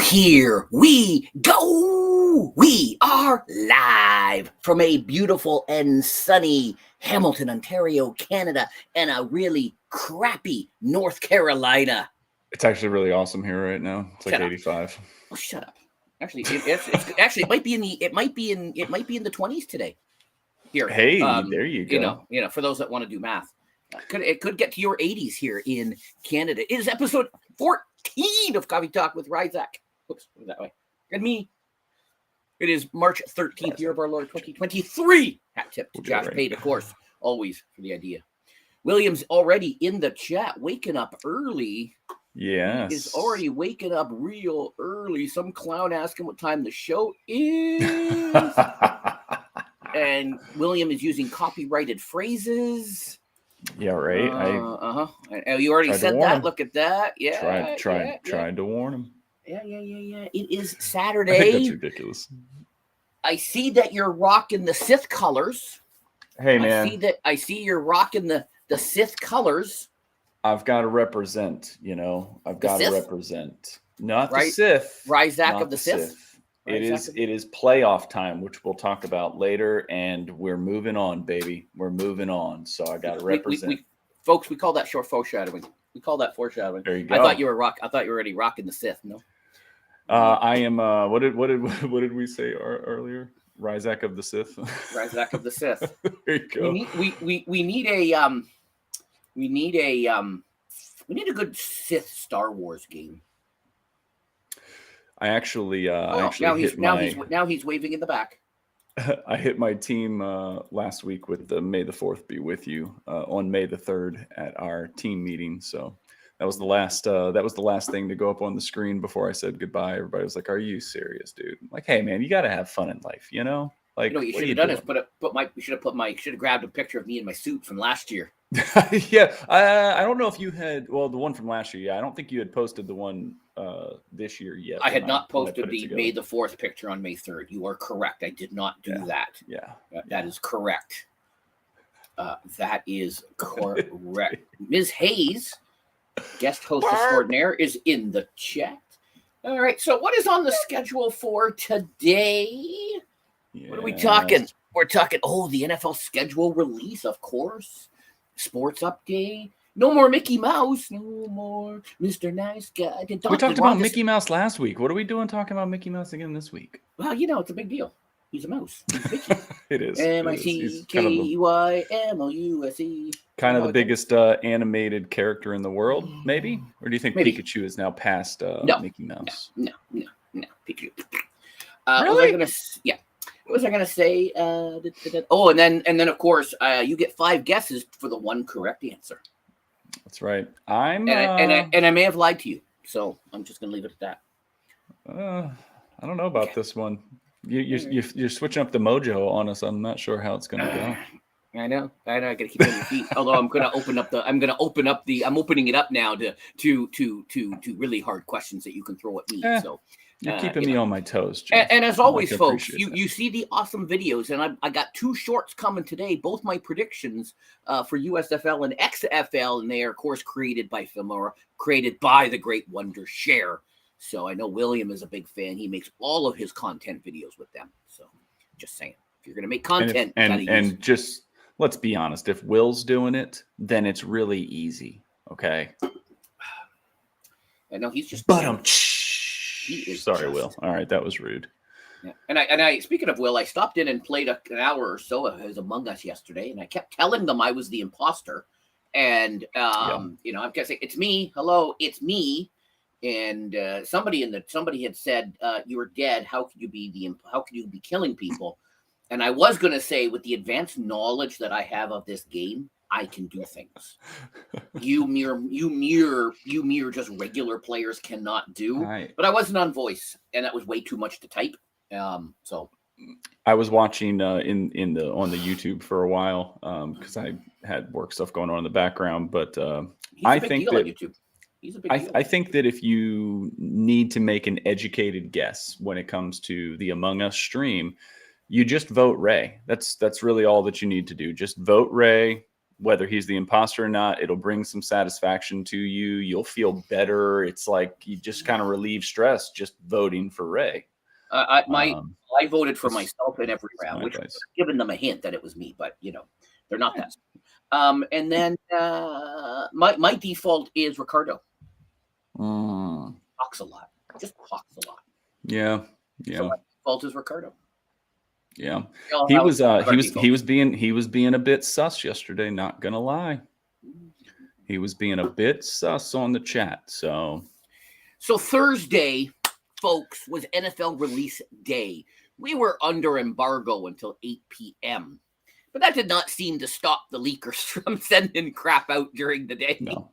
here we go. We are live from a beautiful and sunny Hamilton, Ontario, Canada, and a really crappy North Carolina. It's actually really awesome here right now. It's like 85. Oh, shut up. Actually, it might be in the 20s today. Here, hey, there you go. You know, for those that want to do math, it could get to your 80s here in Canada. It is episode 14 of Coffee Talk with Ryzak. Oops, that way. And me. It is March 13th, year of our Lord 2023. Hat tip to Josh Pate, of course, always for the idea. William's already in the chat, waking up early. Yes. He is already waking up real early. Some clown asking what time the show is. And William is using copyrighted phrases. Yeah, right. You already said that. Look at that. Yeah. Tried to warn him. Yeah. It is Saturday. I think that's ridiculous. I see that you're rocking the Sith colors. Hey, man. I see you're rocking the Sith colors. I've got to represent, I've got to represent. Not the Sith. Ryzak of the Sith. It is playoff time, which we'll talk about later, and we're moving on, baby. We're moving on. So I got to represent. Folks, we call that short foreshadowing. We call that foreshadowing. There you go. I thought you were already rocking the Sith. No. I am. What did we say earlier? Ryzak of the Sith. Ryzak of the Sith. There you go. We need a good Sith Star Wars game. I actually now he's waving in the back. I hit my team last week with the May the 4th be with you on May the 3rd at our team meeting. So that was the last thing to go up on the screen before I said goodbye. Everybody was like, "Are you serious, dude?" I'm like, hey man, you got to have fun in life, Like, what you should have done is should have grabbed a picture of me in my suit from last year. Yeah, I don't know if you had the one from last year. Yeah, I don't think you had posted the one this year yet. I had not posted the May the 4th picture on May 3rd. You are correct. I did not do that. Yeah, that is correct. That is correct. Ms. Hayes, guest host extraordinaire, is in the chat. All right. So, what is on the schedule for today? Yes. What are we talking? We're talking. The NFL schedule release, of course. Sports update. No more Mickey Mouse. No more Mr. Nice Guy. We talked about Mickey Mouse last week. What are we doing talking about Mickey Mouse again this week? Well, it's a big deal. He's a mouse. He's Mickey. It is. MICKEYMOUSE. Kind of the biggest animated character in the world, maybe? Or do you think Pikachu is now past Mickey Mouse? No. Pikachu. Really? What was I gonna say? And then of course, you get 5 guesses for the one correct answer. That's right. I may have lied to you, so I'm just gonna leave it at that. I don't know about this one. You're switching up the mojo on us. I'm not sure how it's gonna go. I know. I gotta keep on your feet. Although I'm opening it up now to really hard questions that you can throw at me. So. You're keeping me on my toes, Jeff. And as always, folks, you see the awesome videos, and I got 2 shorts coming today, both my predictions for USFL and XFL, and they are, of course, created by Filmora, created by the great Wonder Share. So I know William is a big fan. He makes all of his content videos with them. So just saying, if you're going to make content, and just let's be honest, if Will's doing it, then it's really easy. Okay. I know he's just. Sorry, Will. All right, that was rude. Yeah. And I speaking of Will, I stopped in and played an hour or so of his Among Us yesterday, and I kept telling them I was the imposter. And I'm guessing it's me. Hello, it's me. And somebody had said you were dead. How could you be killing people? And I was going to say, with the advanced knowledge that I have of this game, I can do things you mere just regular players cannot do. Right. But I wasn't on voice, and that was way too much to type. So I was watching on the YouTube for a while because I had work stuff going on in the background. But I think that YouTube. He's a big deal. I think that if you need to make an educated guess when it comes to the Among Us stream, you just vote Ray. That's really all that you need to do. Just vote Ray. whether he's the imposter or not. It'll bring some satisfaction to you. You'll feel better. It's like you just kind of relieve stress just voting for Ray. I voted for myself in every round, which was giving them a hint that it was me, but they're not that. And then my default is Ricardo. Talks a lot. Just talks a lot. Yeah. So my default is Ricardo. Yeah. He was being a bit sus yesterday, not gonna lie. He was being a bit sus on the chat. So Thursday, folks, was NFL release day. We were under embargo until 8 p.m. But that did not seem to stop the leakers from sending crap out during the day. No.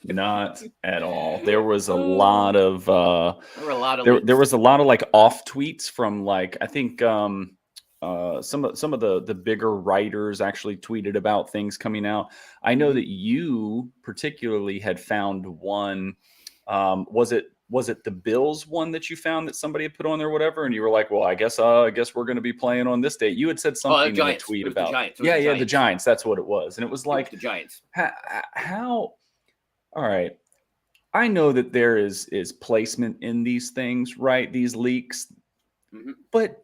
Not at all. There was a lot of there was a lot of like off tweets from like I think some of the bigger writers actually tweeted about things coming out. I know that you particularly had found one. Was it the Bills one that you found that somebody had put on there, or whatever? And you were like, well, I guess we're going to be playing on this date. You had said something in a tweet about the Giants. That's what it was. And it was like the Giants. How? All right. I know that there is placement in these things, right? These leaks, but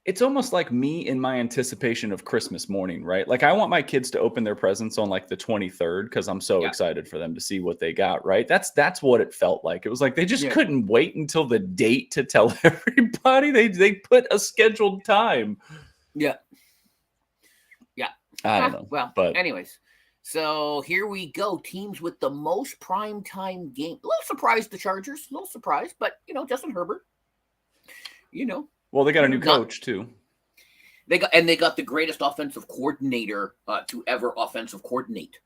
it's almost like me in my anticipation of Christmas morning, right? Like I want my kids to open their presents on like the 23rd because I'm so excited for them to see what they got, right? That's what it felt like. It was like they just couldn't wait until the date to tell everybody. They put a scheduled time. Yeah. I don't know. Well, but anyways. So here we go. Teams with the most primetime game. A little surprised the Chargers. A little surprised, but Justin Herbert. Well, they got a new coach too. They got the greatest offensive coordinator to ever offensive coordinate.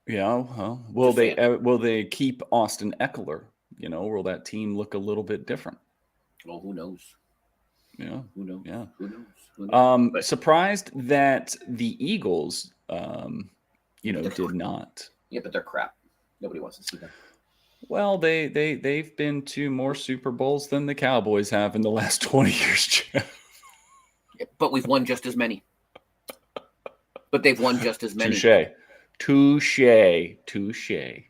Yeah. Will they keep Austin Eckler? Will that team look a little bit different? Well, who knows? Yeah. Who knows? Yeah. Who knows? But surprised that the Eagles. Did not. Yeah, but they're crap. Nobody wants to see them. Well, they've been to more Super Bowls than the Cowboys have in the last 20 years, Jeff. Yeah, but we've won just as many. But they've won just as many. Touche.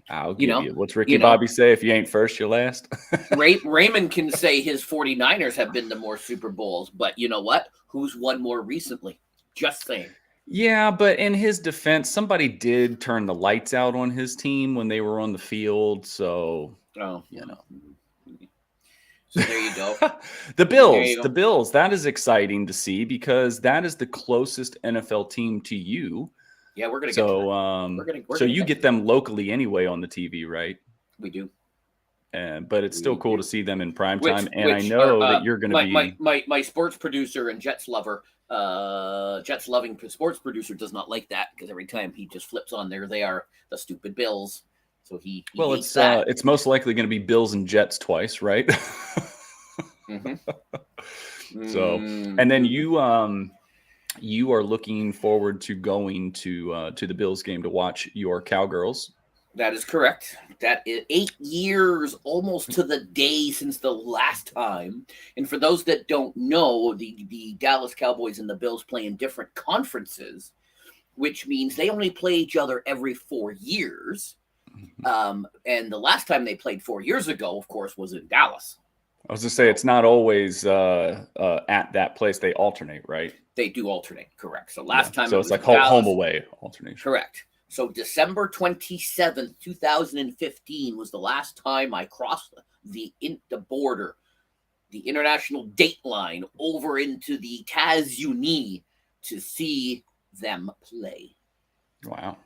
I'll give you. What's Ricky Bobby say? If you ain't first, you're last. Raymond can say his 49ers have been to more Super Bowls, but you know what? Who's won more recently? Just saying. Yeah, but in his defense, somebody did turn the lights out on his team when they were on the field. So, So there you go. The Bills. That is exciting to see because that is the closest NFL team to you. Yeah, we're gonna get to that. So you get them locally anyway on the TV, right? We do. But it's still cool to see them in prime time. And I know that you're going to be my sports producer and Jets lover. Jets loving sports producer does not like that because every time he just flips on there, they are the stupid Bills. So it's most likely going to be Bills and Jets twice, right? So, and then you are looking forward to going to the Bills game to watch your Cowgirls. That is correct. That is 8 years almost to the day since the last time. And for those that don't know, the Dallas Cowboys and the Bills play in different conferences, which means they only play each other every 4 years. And the last time they played 4 years ago, of course, was in Dallas. I was going to say, it's not always at that place. They alternate, right? They do alternate, correct. So last time so it's like home away alternation. Correct. So December 27th, 2015 was the last time I crossed the border, the international date line over into the États-Unis to see them play. Wow.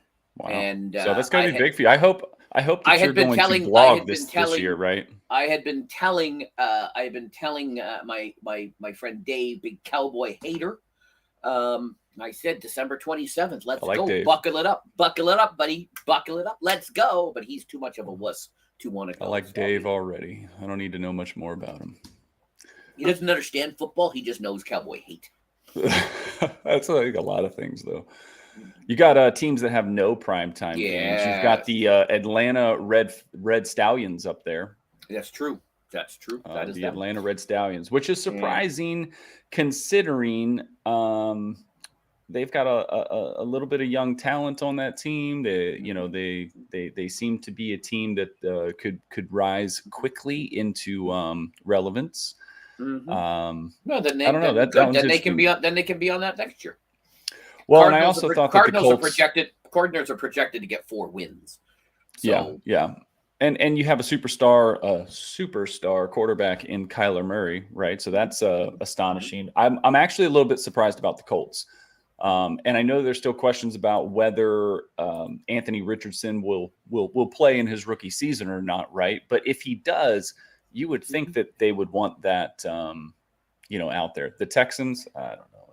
And so that's going to be big for you. I hope that you're going to blog this year, right? I had been telling my friend Dave, big cowboy hater. I said December 27th. Let's go. Dave. Buckle it up, buddy. Buckle it up. Let's go. But he's too much of a wuss to want to go. I like Dave already. I don't need to know much more about him. He doesn't understand football. He just knows cowboy hate. That's like a lot of things, though. You got teams that have no primetime games. You've got the Atlanta Red Stallions up there. That's true. That is the Atlanta Red Stallions, which is surprising considering they've got a little bit of young talent on that team. They seem to be a team that could rise quickly into relevance. No, then I don't know. Then they can be on. Then they can be on that next year. Well, and I also thought that the Colts Cardinals are projected to get 4 wins. So, yeah. And you have a superstar quarterback in Kyler Murray, right? So that's astonishing. I'm actually a little bit surprised about the Colts. And I know there's still questions about whether Anthony Richardson will play in his rookie season or not, right? But if he does, you would think that they would want that, out there. The Texans, I don't know.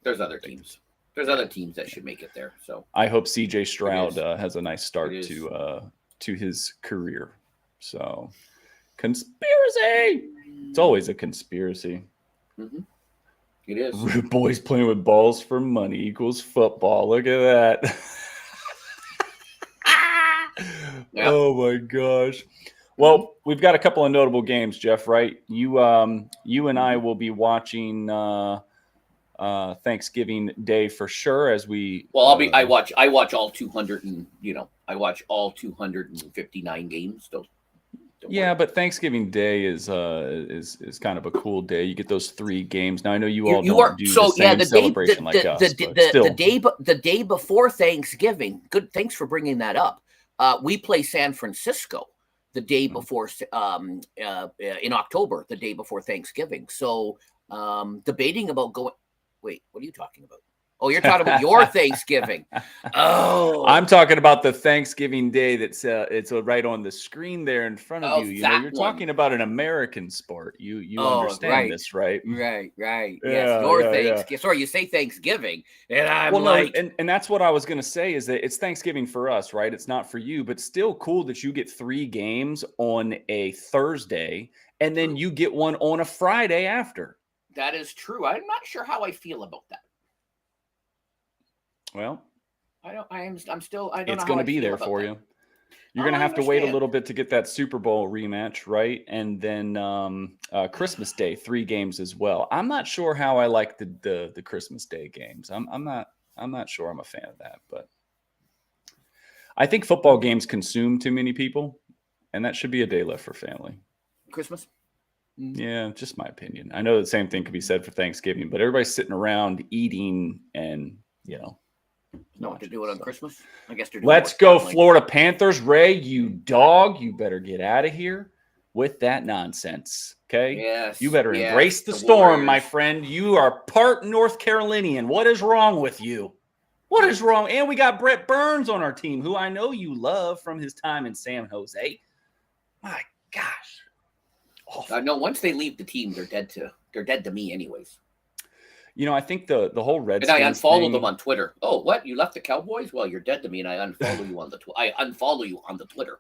There's other teams. There's other teams that should make it there. So I hope C.J. Stroud has a nice start to his career. So conspiracy. It's always a conspiracy. Mm-hmm. It is. Boys playing with balls for money equals football. Look at that. Yep. Oh my gosh. Well, we've got a couple of notable games, Jeff, right? You and I will be watching Thanksgiving Day for sure. As we I watch all 200 and I watch all 259 games. Don't yeah, but Thanksgiving Day is kind of a cool day. You get those 3 games. Now I know you all don't do the same celebration like us. The day before Thanksgiving. Good, thanks for bringing that up. We play San Francisco the day before in October, the day before Thanksgiving. So debating about going. Wait, what are you talking about? Oh, you're talking about your Thanksgiving. Oh, I'm talking about the Thanksgiving Day that's it's right on the screen there in front of you. You're talking about an American sport. You understand this, right? Right. Yes, your Thanksgiving. Yeah. Sorry, you say Thanksgiving, and I'm and that's what I was going to say is that it's Thanksgiving for us, right? It's not for you, but still cool that you get 3 games on a Thursday, and then you get one on a Friday after. That is true. I'm not sure how I feel about that. Well, I'm still. I don't know. It's going to be there for you. You're going to have to wait a little bit to get that Super Bowl rematch, right? And then Christmas Day, 3 games as well. I'm not sure how I like the Christmas Day games. I'm not sure I'm a fan of that, but I think football games consume too many people, and that should be a day left for family. Christmas. Yeah, just my opinion. I know the same thing could be said for Thanksgiving, but everybody's sitting around eating and, know what to do it on Christmas? I guess they're doing Let's go Florida Panthers. Ray, you dog, you better get out of here with that nonsense, okay? Yes. You better embrace the storm, Warriors. My friend. You are part North Carolinian. What is wrong with you? What is wrong? And we got Brett Burns on our team, who I know you love from his time in San Jose. My gosh. No, once they leave the team, they're dead to me anyways. I think the whole Redskins and I unfollowed them on Twitter. Oh, what? You left the Cowboys? Well, you're dead to me, and I unfollow you on the Twitter.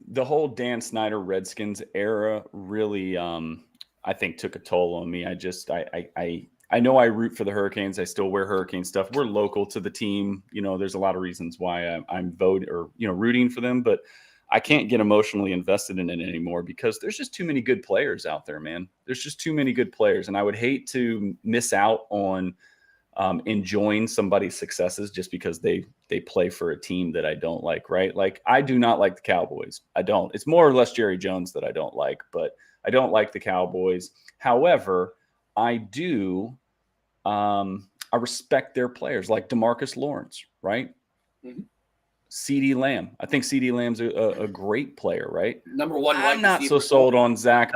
The whole Dan Snyder Redskins era really, I think, took a toll on me. I know I root for the Hurricanes. I still wear Hurricane stuff. We're local to the team. There's a lot of reasons why I'm rooting for them, but I can't get emotionally invested in it anymore because there's just too many good players out there, man. There's just too many good players. And I would hate to miss out on enjoying somebody's successes just because they play for a team that I don't like, right? Like, I do not like the Cowboys. I don't. It's more or less Jerry Jones that I don't like, but I don't like the Cowboys. However, I do. I respect their players like DeMarcus Lawrence, right? Mm-hmm. CeeDee Lamb. I think CeeDee Lamb's a great player, right? Number one. I'm not so sold on Dak.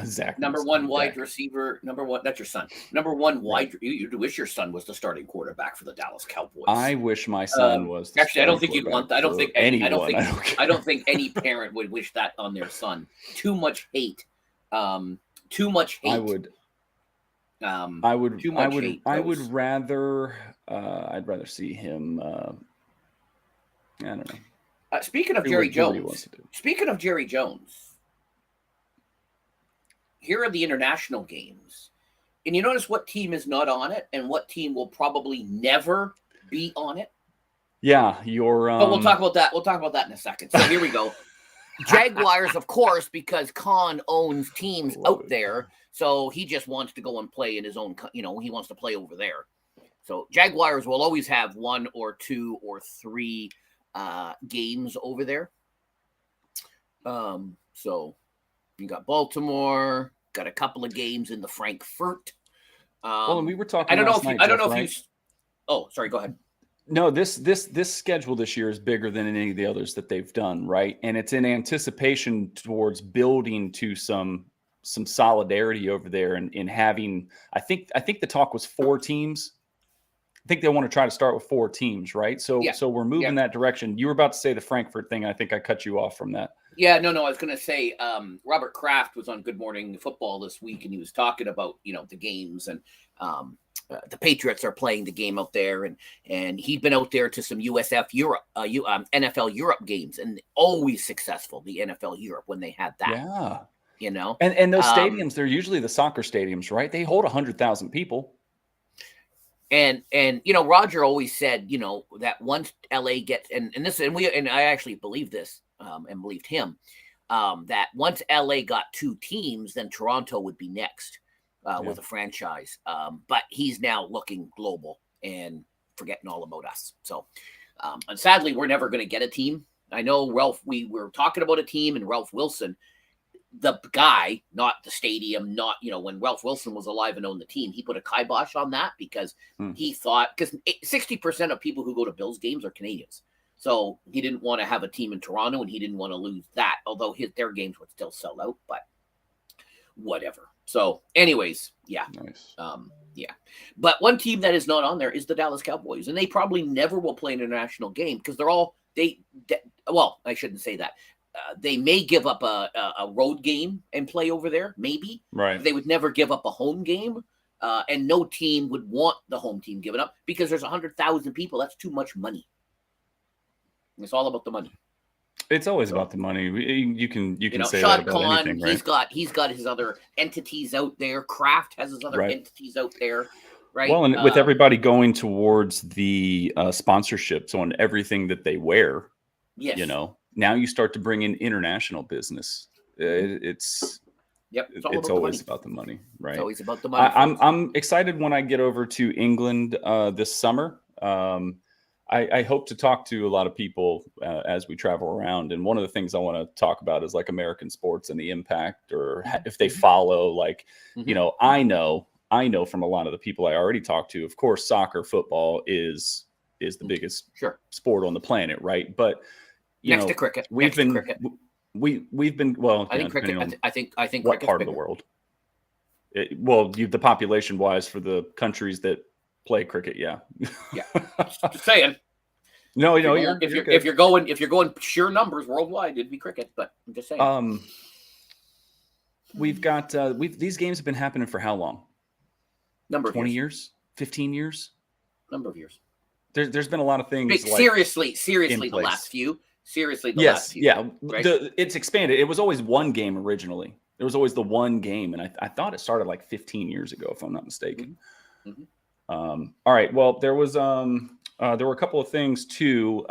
Zach. Number one wide receiver. Number one. That's your son. Number one wide. You wish your son was the starting quarterback for the Dallas Cowboys. I wish my son was. Actually, I don't think you'd want. I don't think any parent would wish that on their son. Too much hate. Too much hate. I would rather. I'd rather see him. I don't know. Speaking of Jerry Jones, here are the international games. And you notice what team is not on it and what team will probably never be on it? Yeah, but we'll talk about that. We'll talk about that in a second. So here we go. Jaguars, of course, because Khan owns teams out there. So he just wants to go and play in his own, he wants to play over there. So Jaguars will always have 1 or 2 or 3 games over there. So you got Baltimore, got a couple of games in the Frankfurt. Well, and we were talking I don't know last if you, night, I don't Jeff, know if right? you. Oh, sorry. Go ahead. No, this schedule this year is bigger than any of the others that they've done, right? And it's in anticipation towards building to some solidarity over there and in having. I think the talk was 4 teams. I think they want to try to start with 4 teams, right? So Yeah. we're moving that direction. You were about to say the Frankfurt thing. I think I cut you off from that. Yeah, no. I was going to say Robert Kraft was on Good Morning Football this week, and he was talking about the games, and the Patriots are playing the game out there, and he'd been out there to some USF Europe, NFL Europe games, and always successful. The NFL Europe when they had that, yeah, and those stadiums, they're usually the soccer stadiums, right? They hold 100,000 people. And Roger always said, that once LA gets and I actually believe this and believed him that once LA got 2 teams, then Toronto would be next with a franchise. But he's now looking global and forgetting all about us. So, and sadly, we're never going to get a team. I know Ralph. We were talking about a team, and Ralph Wilson, the guy, not the stadium, not, when Ralph Wilson was alive and owned the team, he put a kibosh on that because he thought, because 60% of people who go to Bills games are Canadians. So he didn't want to have a team in Toronto, and he didn't want to lose that, although their games would still sell out, but whatever. So anyways, yeah. Nice. Yeah. But one team that is not on there is the Dallas Cowboys, and they probably never will play an international game because well, I shouldn't say that. They may give up a road game and play over there, maybe. Right. They would never give up a home game, and no team would want the home team given up because there's 100,000 people. That's too much money. It's all about the money. It's always about the money. You can say Shad that about Khan, anything, right? He's got his other entities out there. Kraft has his other entities out there, right? Well, and with everybody going towards the sponsorships on everything that they wear, yes. Now you start to bring in international business. It's always about the money, right? It's always about the money. I'm excited when I get over to England this summer. I hope to talk to a lot of people as we travel around. And one of the things I want to talk about is like American sports and the impact, or if they follow, I know from a lot of the people I already talked to, of course, soccer, football is the biggest sport on the planet. Right. But next to cricket, we've been, well, I think cricket, I think what part of the world? The population wise for the countries that play cricket. Yeah. Just saying. No, if you're going sheer numbers worldwide, it'd be cricket. But I'm just saying. We've got these games have been happening for how long? 20 years, 15 years. Number of years. There's been a lot of things. Seriously, the last few. Yeah. Right? It's expanded. It was always one game originally. There was always the one game, and I thought it started like 15 years ago, if I'm not mistaken. Mm-hmm. All right. Well, there were a couple of things too.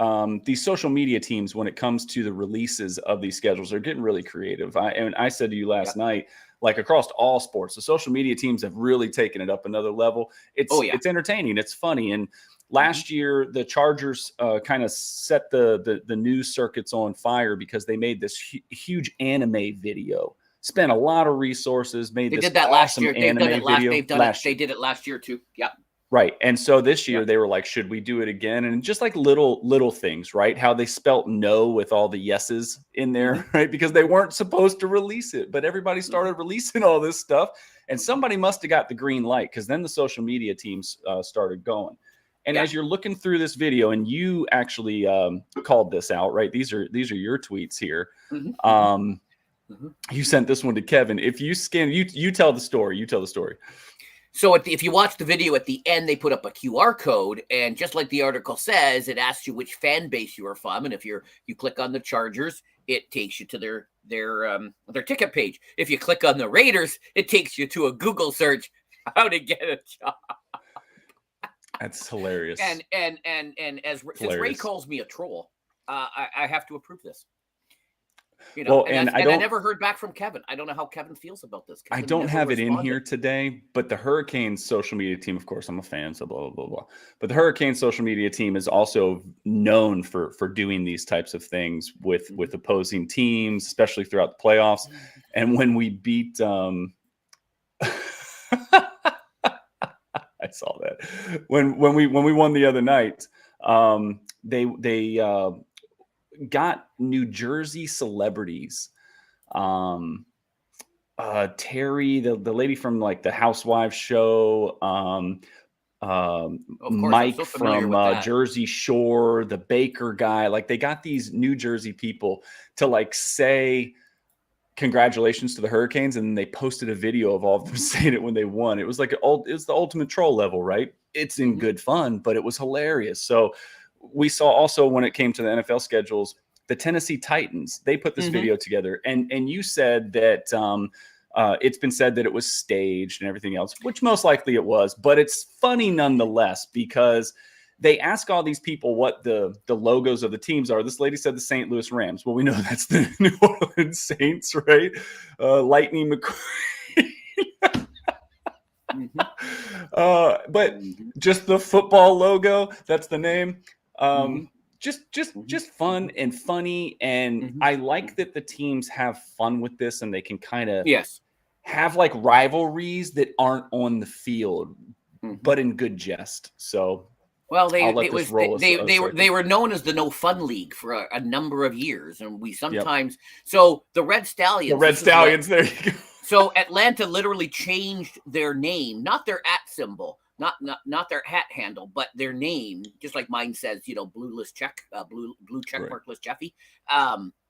These social media teams, when it comes to the releases of these schedules, are getting really creative. I said to you last night, like across all sports, the social media teams have really taken it up another level. It's entertaining. It's funny. And last year, the Chargers kind of set the news circuits on fire because they made this huge anime video. Spent a lot of resources. They did that last year. They did it last year too. Yeah. Right. And so this year they were like, should we do it again? And just like little things, right? How they spelt no with all the yeses in there, right? Because they weren't supposed to release it, but everybody started releasing all this stuff. And somebody must have got the green light, because then the social media teams started going. And as you're looking through this video, and you actually called this out, right? These are your tweets here. You sent this one to Kevin. If you scan, you tell the story. You tell the story. So if you watch the video at the end, they put up a QR code, and just like the article says, it asks you which fan base you are from, and if you click on the Chargers, it takes you to their ticket page. If you click on the Raiders, it takes you to a Google search how to get a job. That's hilarious. And as Ray calls me a troll, I have to approve this. You know, Well, and I never heard back from Kevin. I don't know how Kevin feels about this. I Kevin don't never have it in here responded. today, but the Hurricanes social media team, of course, I'm a fan, so blah, blah, blah, blah. But the Hurricanes social media team is also known for doing these types of things with opposing teams, especially throughout the playoffs. And when we beat I saw that. When we won the other night, they got New Jersey celebrities. Terry, the lady from like the Housewives show, Of course, I'm Mike so familiar from with that. Jersey Shore, the baker guy. Like they got these New Jersey people to like say congratulations to the Hurricanes, and then they posted a video of all of them saying it when they won. It was like it's the ultimate troll level, right? It's in good fun, but it was hilarious. So we saw also when it came to the NFL schedules, the Tennessee Titans, they put this video together, and you said that it's been said that it was staged and everything else, which most likely it was, but it's funny nonetheless because they ask all these people what the logos of the teams are. This lady said the St. Louis Rams. Well, we know that's the New Orleans Saints, right? Lightning McQueen. But just the football logo, that's the name. Just fun and funny, and I like that the teams have fun with this, and they can kind of have like rivalries that aren't on the field, but in good jest. So, well, they were known as the No Fun League for a number of years, and we sometimes so the Red Stallions. There you go. So Atlanta literally changed their name, not their @ symbol, not their hat handle, but their name, just like mine says, blue check markless Jeffy.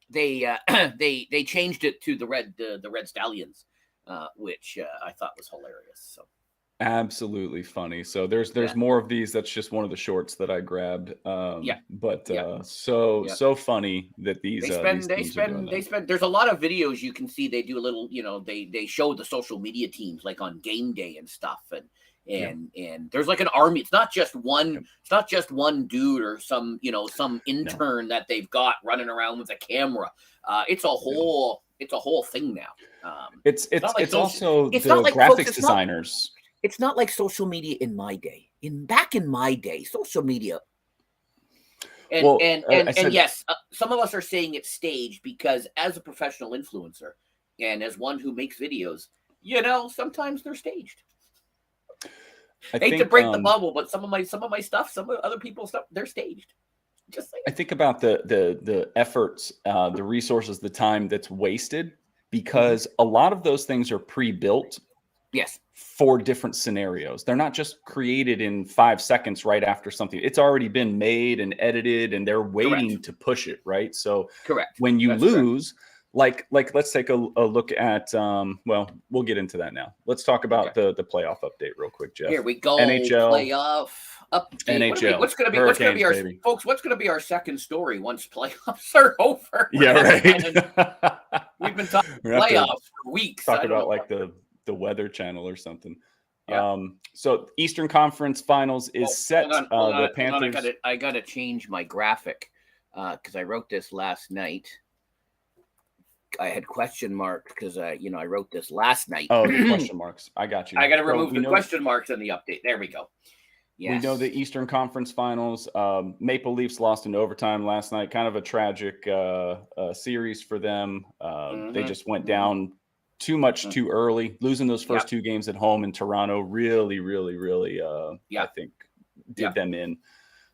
They changed it to the Red Stallions, which I thought was hilarious. So absolutely funny. So there's more of these. That's just one of the shorts that I grabbed. So funny that these they spend. There's a lot of videos you can see. They do a little, they show the social media teams like on game day and stuff, and there's like an army. It's not just one. It's not just one dude or some intern that they've got running around with a camera. It's a whole thing now. It's also the graphics designers. It's not like social media in my day. Back in my day, social media. And yes, some of us are saying it's staged because as a professional influencer and as one who makes videos, sometimes they're staged. I hate to break the bubble, but some of my stuff, some of other people's stuff, they're staged. Just saying. I think about the efforts, the resources, the time that's wasted because a lot of those things are pre-built. Yes. For different scenarios. They're not just created in 5 seconds right after something. It's already been made and edited and they're waiting to push it, right? So when you lose, like let's take a look at we'll get into that now. Let's talk about the playoff update real quick, Jeff. Here we go. NHL playoff update. NHL. What's going to be our baby. Folks, what's going to be our second story once playoffs are over? We've been talking playoffs for weeks. Talk about like the Weather Channel or something. So Eastern Conference Finals is set. The Panthers. I gotta change my graphic because I wrote this last night. I had question marks because I wrote this last night. Oh, the question marks. I got you. I got to remove the question marks in the update. There we go. Yes. We know the Eastern Conference Finals. Maple Leafs lost in overtime last night. Kind of a tragic series for them. They just went down too much too early, losing those first 2 games at home in Toronto really I think did them in.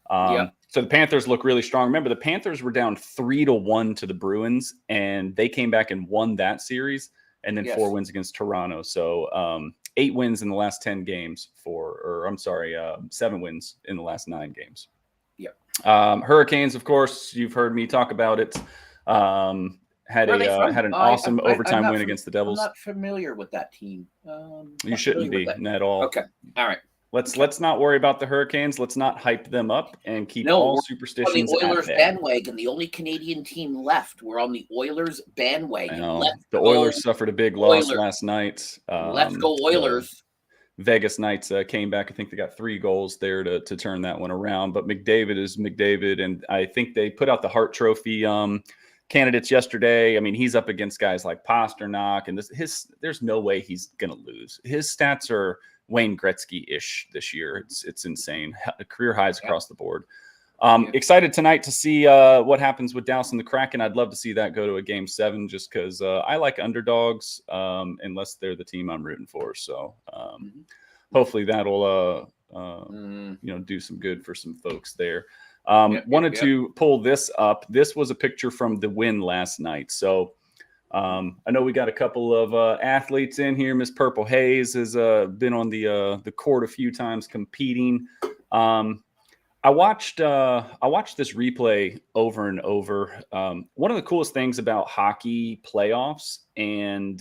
So the Panthers look really strong. Remember, the Panthers were down 3-1 to the Bruins, and they came back and won that series, and then 4 wins against Toronto. So 8 wins in the last 10 games 7 wins in the last 9 games. Hurricanes, of course, you've heard me talk about it. Had an awesome overtime win against the Devils. I'm not familiar with that team. You shouldn't be at all. Okay, all right. Let's not worry about the Hurricanes. Let's not hype them up and keep all superstitions on the Oilers bandwagon. The only Canadian team left. We're on the Oilers bandwagon. The Oilers suffered a big loss last night. Let's go Oilers. Vegas Knights came back. I think they got 3 goals there to turn that one around. But McDavid is McDavid, and I think they put out the Hart Trophy candidates yesterday. I mean, he's up against guys like Pasternak, and there's no way he's going to lose. His stats are Wayne Gretzky-ish this year. It's insane. Career highs across the board. Excited tonight to see what happens with Dallas and the Kraken. I'd love to see that go to a game 7 just because I like underdogs unless they're the team I'm rooting for. So hopefully that'll do some good for some folks there. Wanted to pull this up. This was a picture from the win last night. So I know we got a couple of athletes in here. Miss Purple Haze has been on the court a few times competing. I watched this replay over and over. One of the coolest things about hockey playoffs and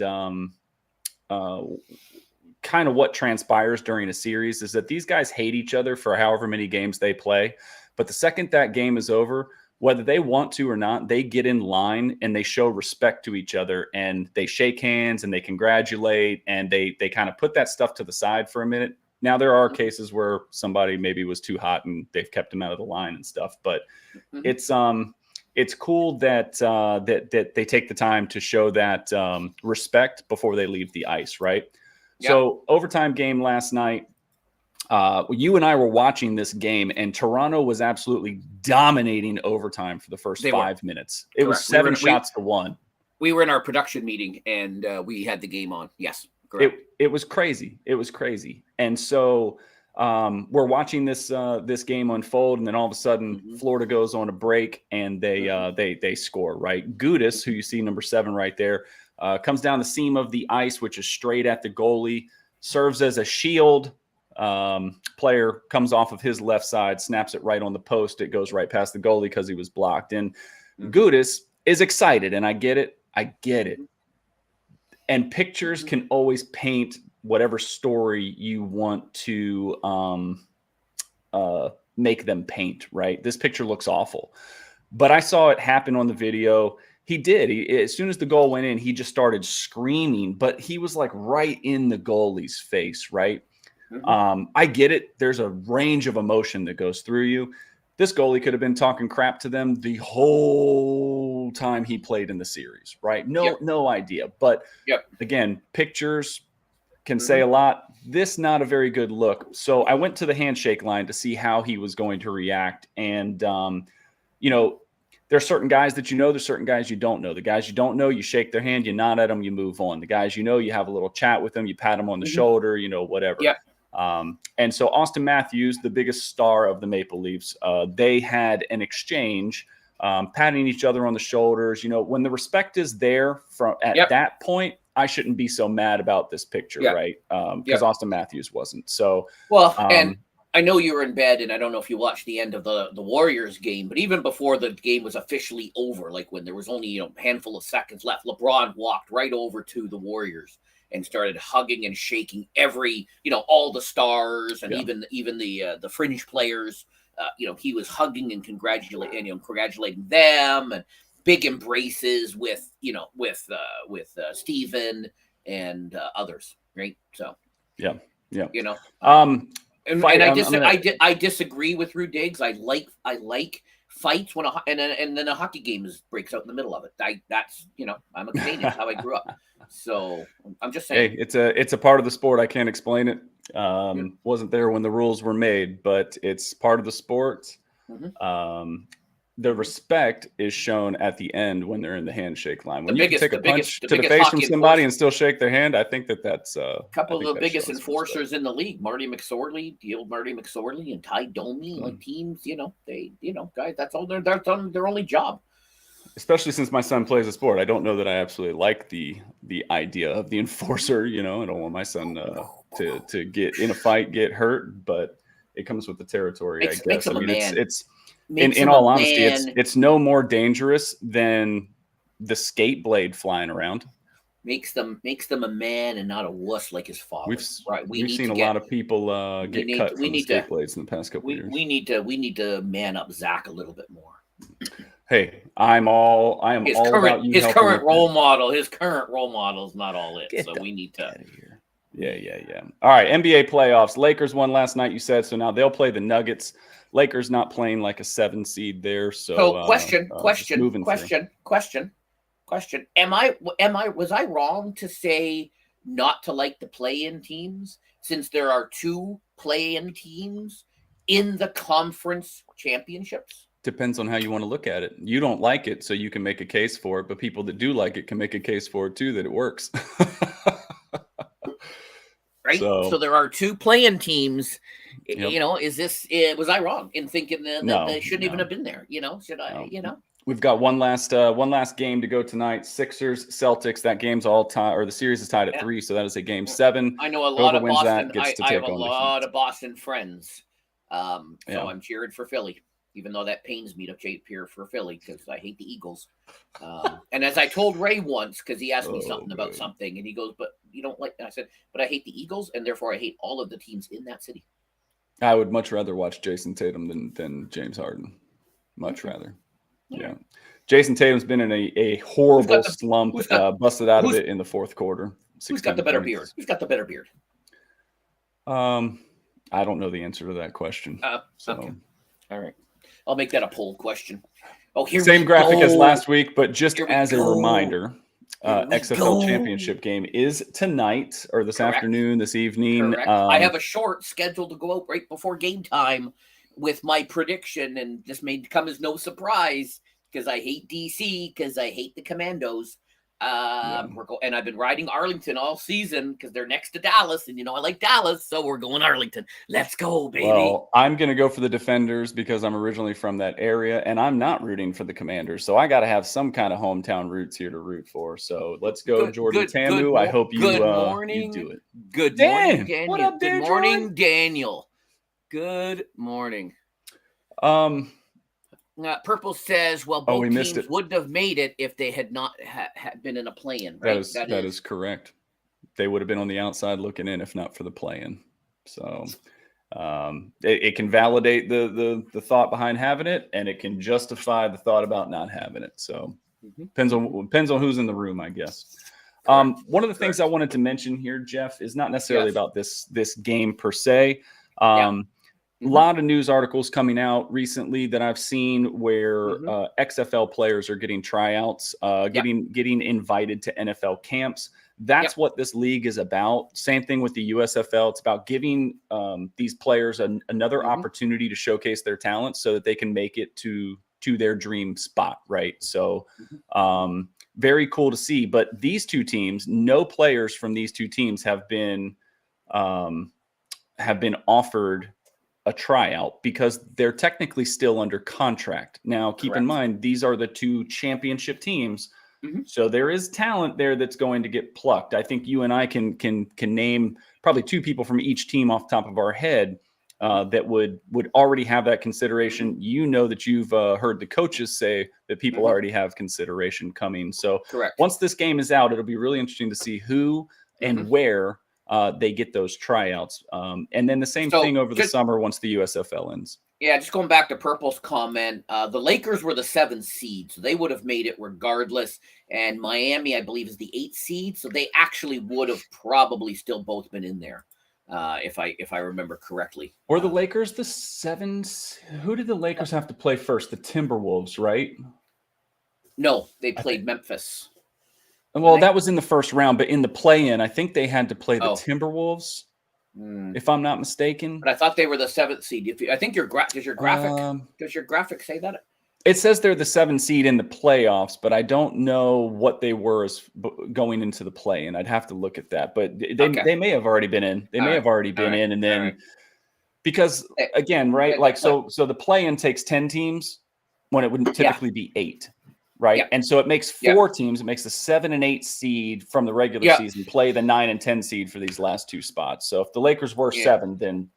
kind of what transpires during a series is that these guys hate each other for however many games they play. But the second that game is over, whether they want to or not, they get in line and they show respect to each other and they shake hands and they congratulate and they kind of put that stuff to the side for a minute. Now, there are cases where somebody maybe was too hot and they've kept him out of the line and stuff, but it's cool that that they take the time to show that respect before they leave the ice, right? Yep. So overtime game last night, you and I were watching this game, and Toronto was absolutely dominating overtime for the first 5 minutes. It was 7 shots to 1. We were in our production meeting, and we had the game on. Yes. It was crazy. It was crazy. And so we're watching this game unfold, and then all of a sudden Florida goes on a break and they score, right? Gudis, who you see number 7 right there, comes down the seam of the ice, which is straight at the goalie, serves as a shield. Player comes off of his left side, snaps it right on the post. It goes right past the goalie because he was blocked. And Gudis is excited, and I get it. And pictures can always paint whatever story you want to make them paint, right? This picture looks awful. But I saw it happen on the video. He did. As soon as the goal went in, he just started screaming, but he was like right in the goalie's face, right? I get it. There's a range of emotion that goes through you. This goalie could have been talking crap to them the whole time he played in the series, right? No idea. But again, pictures can say a lot. This, not a very good look. So I went to the handshake line to see how he was going to react. And, there's certain guys that there's certain guys you don't know. The guys you don't know, you shake their hand, you nod at them, you move on. The guys you have a little chat with them, you pat them on the shoulder, whatever. And so Austin Matthews, the biggest star of the Maple Leafs, they had an exchange, patting each other on the shoulders. When the respect is there at that point, I shouldn't be so mad about this picture, right? Because Austin Matthews wasn't. So and I know you were in bed, and I don't know if you watched the end of the Warriors game, but even before the game was officially over, like when there was only a handful of seconds left, LeBron walked right over to the Warriors and started hugging and shaking all the stars and even the fringe players. He was hugging and congratulating them, and big embraces with Steven and others, right? So I disagree with Rue Diggs. I like fights when and then a hockey game breaks out in the middle of it. I'm a Canadian. That's how I grew up. So I'm just saying. Hey, it's a part of the sport. I can't explain it. Wasn't there when the rules were made, but it's part of the sport. The respect is shown at the end when they're in the handshake line. When you can take a punch to the face from somebody and still shake their hand, I think that's a couple of the biggest enforcers in the league. Marty McSorley, and Ty Domi, like teams. Guys, that's all their only job. Especially since my son plays a sport, I don't know that I absolutely like the idea of the enforcer. I don't want my son to get in a fight, get hurt, but it comes with the territory. I guess. It's in all honesty, it's no more dangerous than the skate blade flying around. Makes them a man and not a wuss like his father. We've seen a lot of people get cut from the skate blades in the past couple of years. We need to man up Zach a little bit more. Hey, I am all about you. His current role model is not all it. So we need to. Yeah. All right, NBA playoffs. Lakers won last night, you said, so now they'll play the Nuggets. Lakers not playing like a 7 seed there, so So just moving through. question. Was I wrong to say not to like the play-in teams since there are 2 play-in teams in the conference championships? Depends on how you want to look at it. You don't like it, so you can make a case for it, but people that do like it can make a case for it too, that it works. Right. So there are 2 play-in teams. Yep. You know, was I wrong in thinking that they shouldn't even have been there? You know, should I? You know, we've got one last game to go tonight. Sixers, Celtics. That game's all tied, or the series is tied at 3, so that is a game 7. I know a lot of Boston. I have a on lot of Boston friends, so I'm cheering for Philly, even though that pains me to cheer for Philly because I hate the Eagles. And as I told Ray once, because he asked me something about something, and he goes, "But you don't like?" And I said, "But I hate the Eagles, and therefore I hate all of the teams in that city." I would much rather watch Jason Tatum than James Harden. Much rather. Yeah. Jason Tatum's been in a horrible slump, busted out of it in the fourth quarter. Who's got the better beard? Who's got the better beard? I don't know the answer to that question. Okay. All right. I'll make that a poll question. Oh, here same graphic as last week, but just as a reminder, XFL championship game is tonight or this afternoon, this evening. I have a short scheduled to go out right before game time with my prediction, and this may come as no surprise because I hate DC, because I hate the Commandos. And I've been riding Arlington all season because they're next to Dallas, and I like Dallas, so we're going Arlington. Let's go, baby. Well, I'm going to go for the Defenders because I'm originally from that area, and I'm not rooting for the Commanders, so I got to have some kind of hometown roots here to root for. So let's go, Jordan Tamu. I hope you do it. Good morning, Daniel. What up, Good morning, Daniel. Good morning. Purple says, well, both teams wouldn't have made it if they had not been in a play-in, right? That is correct. They would have been on the outside looking in if not for the play-in. So it can validate the thought behind having it, and it can justify the thought about not having it. So depends on who's in the room, I guess. One of the things I wanted to mention here, Jeff, is not necessarily about this game per se. A lot of news articles coming out recently that I've seen where XFL players are getting tryouts, getting invited to NFL camps. That's what this league is about. Same thing with the USFL. It's about giving these players another opportunity to showcase their talents so that they can make it to their dream spot, right? So very cool to see. But these 2 teams, no players from these 2 teams have been offered a tryout because they're technically still under contract. Now, keep in mind, these are the 2 championship teams. So there is talent there that's going to get plucked. I think you and I can name probably 2 people from each team off the top of our head that would already have that consideration. You know that you've heard the coaches say that people already have consideration coming. So once this game is out, it'll be really interesting to see who and where they get those tryouts. And then the same thing over the summer once the USFL ends. Yeah, just going back to Purple's comment, the Lakers were the 7th seed, so they would have made it regardless. And Miami, I believe, is the 8th seed, so they actually would have probably still both been in there, if I remember correctly. Or the Lakers, the 7th. Who did the Lakers have to play first? The Timberwolves, right? No, they played Memphis. Well, that was in the first round, but in the play-in, I think they had to play the Timberwolves, if I'm not mistaken. But I thought they were the 7th seed. I think does your graphic say that? It says they're the 7th seed in the playoffs, but I don't know what they were as going into the play-in. I'd have to look at that, but they may have already been in. They may have already been in, and then because again, right? Like so the play-in takes 10 teams when it would typically be 8. Right. Yep. And so it makes 4 teams. It makes the 7 and 8 seed from the regular season play the 9 and 10 seed for these last 2 spots. So if the Lakers were 7, then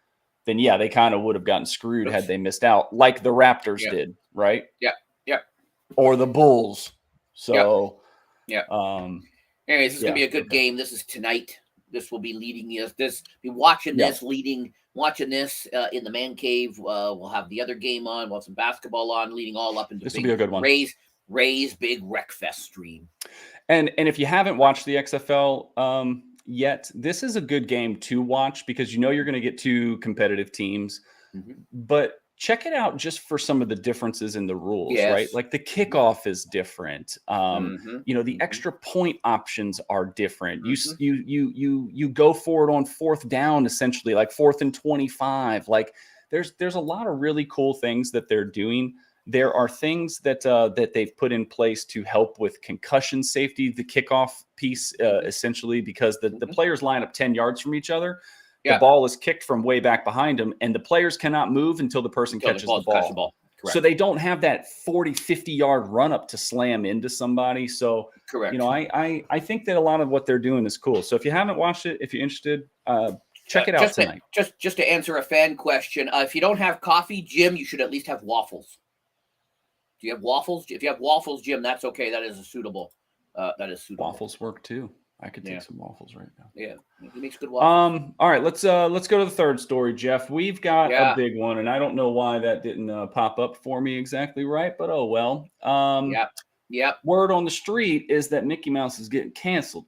they kind of would have gotten screwed had they missed out, like the Raptors did. Right. Yeah. Or the Bulls. So anyways, this is gonna be a good game. This is tonight. This will be leading us. Watching this in the man cave. We'll have the other game on. We'll have some basketball on, leading all up into this will be a good one. Ray's big Wreckfest stream. And if you haven't watched the XFL yet, this is a good game to watch because you know you're going to get two competitive teams. But check it out just for some of the differences in the rules, right? Yes. Like the kickoff is different. The extra point options are different. You go for it on fourth down, essentially, like 4th and 25. Like there's a lot of really cool things that they're doing. There are things that that they've put in place to help with concussion safety, the kickoff piece, essentially, because the players line up 10 yards from each other. The ball is kicked from way back behind them, and the players cannot move until the person catches the ball. Correct. So they don't have that 40, 50-yard run up to slam into somebody. So, correct. I think that a lot of what they're doing is cool. So if you haven't watched it, if you're interested, check it out tonight. Just to answer a fan question, if you don't have coffee, Jim, you should at least have waffles. Do you have waffles? If you have waffles, Jim, that's okay. That is suitable. Waffles work too. I could take some waffles right now. Yeah, he makes good waffles. All right, let's go to the third story, Jeff. We've got a big one, and I don't know why that didn't pop up for me exactly right, but oh well. Word on the street is that Mickey Mouse is getting canceled.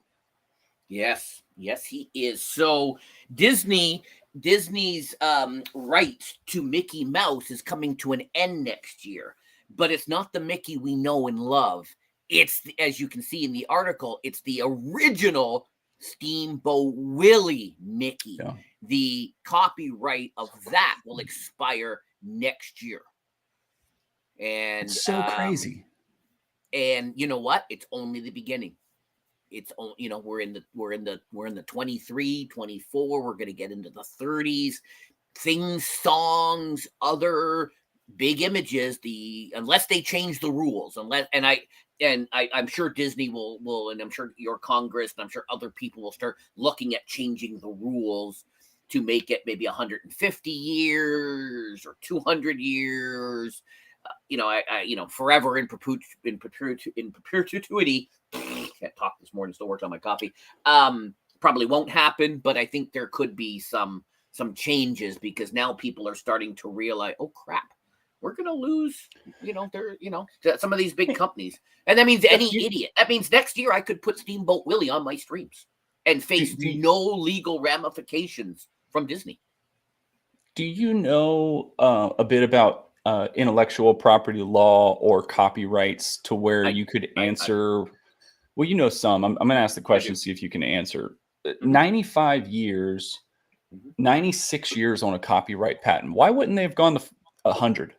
Yes, he is. So Disney's right to Mickey Mouse is coming to an end next year, but it's not the Mickey we know and love. It's, as you can see in the article, it's the original Steamboat Willie Mickey. Yeah. The copyright of that will expire next year. And it's so crazy. And you know what? It's only the beginning. It's we're in the 23, 24. We're going to get into the 30s. Things, songs, other big images. Unless they change the rules, I'm sure Disney will, and I'm sure your Congress, and I'm sure other people will start looking at changing the rules to make it maybe 150 years or 200 years. Forever in perpetuity. Can't talk this morning, still working on my coffee. Probably won't happen, but I think there could be some changes because now people are starting to realize, oh crap, we're going to lose, some of these big companies. And that means any idiot. That means next year I could put Steamboat Willie on my streams and face no legal ramifications from Disney. Do you know a bit about intellectual property law or copyrights to where you could answer? Well, you know some. I'm going to ask the question, see if you can answer. 95 years, 96 years on a copyright patent. Why wouldn't they have gone to 100?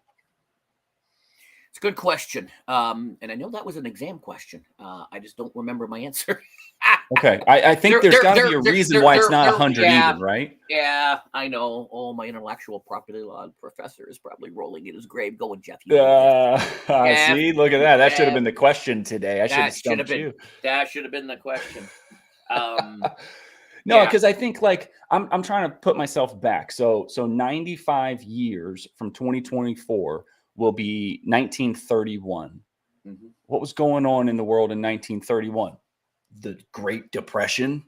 It's a good question. And I know that was an exam question. I just don't remember my answer. Okay. I think there's got to be a reason why it's not 100 even, right? Yeah, I know. Oh, my intellectual property law professor is probably rolling in his grave going, Jeff. See, look at that. That should have been the question today. I should have stumped you. That should have been the question. No, because I think I'm trying to put myself back. So 95 years from 2024 will be 1931. What was going on in the world in 1931? The Great Depression.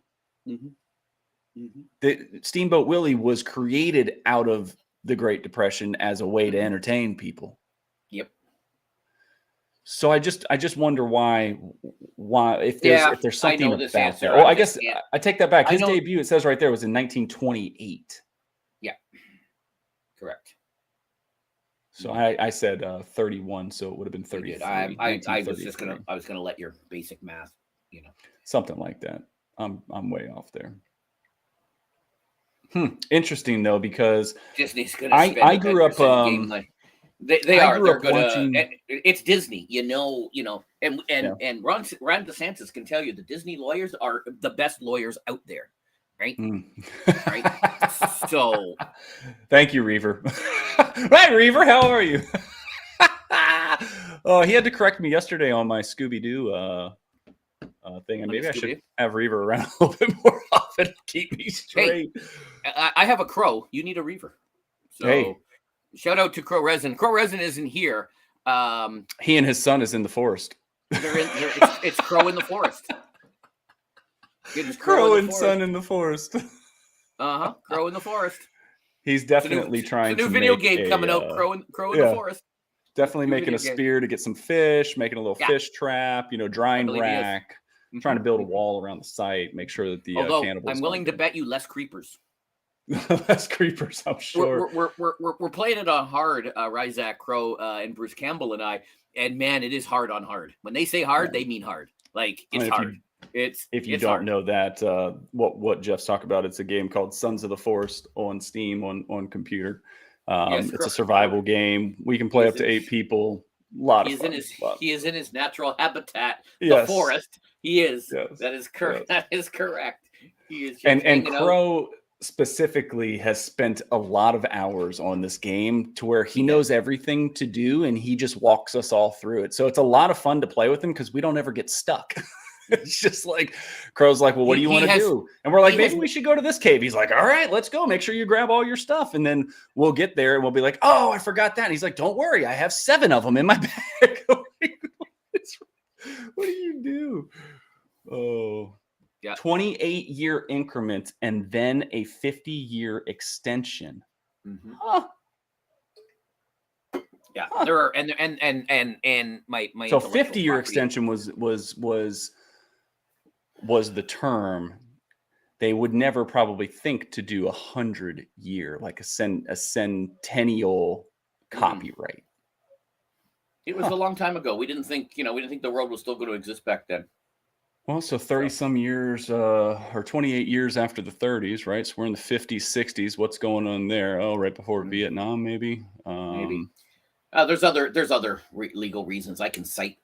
The Steamboat Willie was created out of the Great Depression as a way to entertain people. Yep. So I just wonder why if there's something about answer. that. Well, I guess I take that back. His debut, it says right there, was in 1928. Yeah. Correct. So I said 31, so it would have been 33. I was gonna let your basic math, something like that. I'm way off there. Interesting though, because Disney's gonna. I grew up. They are. They're gonna. It's Disney, and Ron DeSantis can tell you the Disney lawyers are the best lawyers out there. Right. Right. So, thank you, Reaver. Right, Reaver, how are you? Oh, he had to correct me yesterday on my Scooby-Doo thing, and maybe I should have Reaver around a little bit more often to keep me straight. Hey, I have a crow. You need a Reaver. So, shout out to Crow Resin. Crow Resin isn't here. He and his son is in the forest. It's Crow in the forest. Crow and son in the forest. Crow in the forest. He's definitely trying to make a new video game coming out. Crow in the forest. Definitely making a spear to get some fish, making a little fish trap, drying rack. trying to build a wall around the site, make sure that the cannibals. I'm willing to bet you less creepers. Less creepers, I'm sure. We're playing it on hard, Ryzak, Crow, and Bruce Campbell and I. And man, it is hard on hard. When they say hard, they mean hard. Like it's hard. If you don't know that, what Jeff's talking about, it's a game called Sons of the Forest on Steam on computer. It's a survival game. We can play up to 8 people. A lot of fun. He is in his natural habitat, the forest. He is. Yes. That is correct. Yes. That is correct. He is. And Crow specifically has spent a lot of hours on this game to where he knows everything to do, and he just walks us all through it. So it's a lot of fun to play with him because we don't ever get stuck. It's just like Crow's like, well, what do you want to do? And we're like, maybe we should go to this cave. He's like, all right, let's go. Make sure you grab all your stuff. And then we'll get there and we'll be like, oh, I forgot that. And he's like, don't worry. I have 7 of them in my bag. What do you do? Oh, yeah. 28-year increments and then a 50-year extension. Mm-hmm. Huh. Yeah, there are and my so 50-year extension was the term. They would never probably think to do 100-year, like a centennial copyright. It was a long time ago. We didn't think the world was still going to exist back then. Well, so 30 some years or 28 years after the 30s, right? So we're in the 50s, 60s. What's going on there? Oh, right before Vietnam, maybe. Maybe. There's other legal reasons. I can cite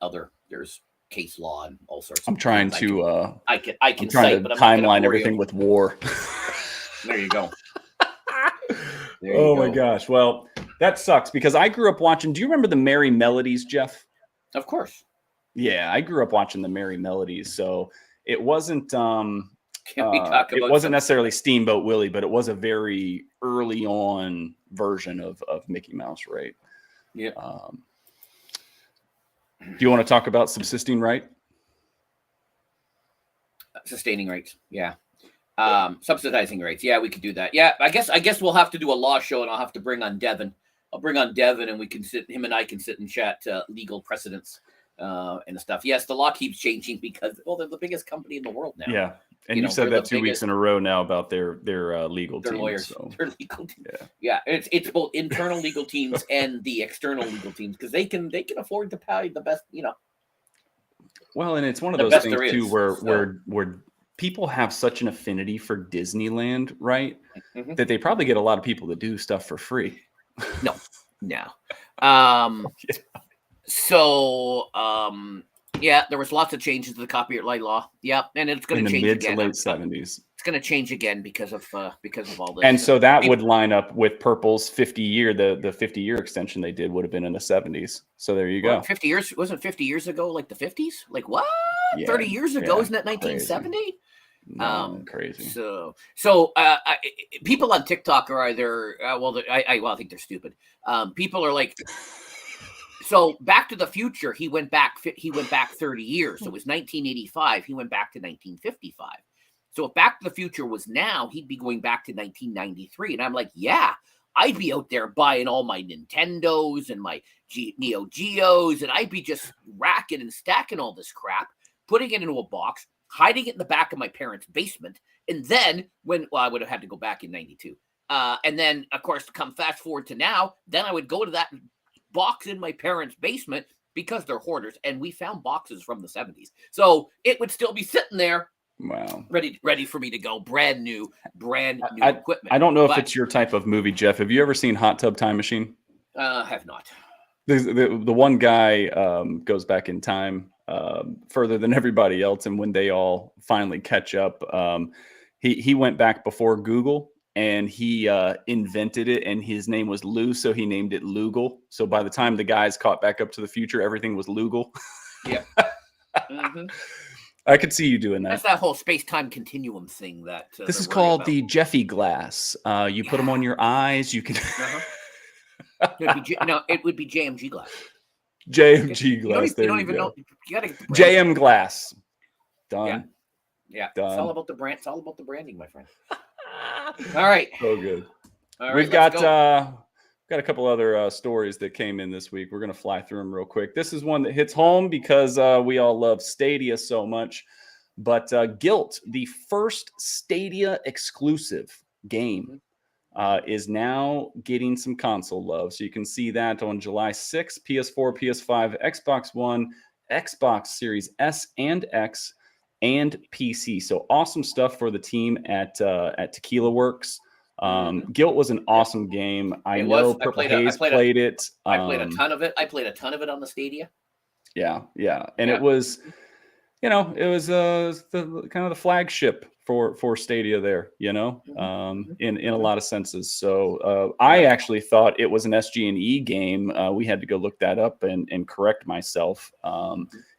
there's case law and all sorts. I'm trying to. I can cite, but I'm timeline everything with war. There you go. Oh my gosh! Well, that sucks because I grew up watching. Do you remember the Merry Melodies, Jeff? Of course. Yeah, I grew up watching the Merry Melodies, so it wasn't. It wasn't necessarily Steamboat Willie, but it was a very early on version of Mickey Mouse, right? Yeah. Do you want to talk about subsisting right? Sustaining rights, yeah. Subsidizing rights, yeah, we could do that. Yeah, I guess we'll have to do a law show, and I'll have to bring on Devin. I'll bring on Devin, and him and I can sit and chat legal precedents and stuff. Yes, the law keeps changing because they're the biggest company in the world now. Yeah, and you said that 2 weeks in a row now about their legal teams. Lawyers, so. their legal teams. Yeah, it's both internal legal teams and the external legal teams because they can afford to pay the best, Well, and it's one of those things too where people have such an affinity for Disneyland, right? Mm-hmm. That they probably get a lot of people that do stuff for free. No. So, there was lots of changes to the copyright law. Yeah, and it's going to change again. In the mid to late 70s. It's going to change again because of all this. And so that would line up with Purple's 50-year. The 50-year extension they did would have been in the 70s. So there you go. 50 years wasn't 50 years ago, like the 50s. Like what? 30 years ago, isn't that 1970? No, crazy. So people on TikTok are either I think they're stupid. People are like. So Back to the Future, he went back 30 years. So it was 1985. He went back to 1955. So if Back to the Future was now, he'd be going back to 1993. And I'm like, yeah, I'd be out there buying all my Nintendos and my Neo Geos, and I'd be just racking and stacking all this crap, putting it into a box, hiding it in the back of my parents' basement. And then I would have had to go back in 92. And then, of course, come fast forward to now, then I would go to that box in my parents' basement because they're hoarders, and we found boxes from the 70s. So it would still be sitting there. Wow. Ready for me to go. Brand new equipment. I don't know if it's your type of movie, Jeff. Have you ever seen Hot Tub Time Machine? Have not. The one guy goes back in time further than everybody else, and when they all finally catch up, he went back before Google, and he invented it, and his name was Lou, so he named it Lugal. So by the time the guys caught back up to the future, everything was Lugal. Yeah. Mm-hmm. I could see you doing that. That's that whole space-time continuum thing that this is called the Jeffy glass. You put them on your eyes. You can. It would be JMG glass. JMG glass. You don't even know. You gotta JM glass. Done. Yeah. Done. It's all about the brand. It's all about the branding, my friend. All right. So good. All right, We've got a couple other stories that came in this week. We're going to fly through them real quick. This is one that hits home because we all love Stadia so much. But Guilt, the first Stadia exclusive game, is now getting some console love. So you can see that on July 6th, PS4, PS5, Xbox One, Xbox Series S and X, and PC. So awesome stuff for the team at Tequila Works. Guilt was an awesome game. I know Purple Haze played it. I played a ton of it. I played a ton of it on the Stadia. Yeah. And it was, it was the kind of the flagship for Stadia there, in a lot of senses. So I actually thought it was an SG&E game. We had to go look that up and correct myself.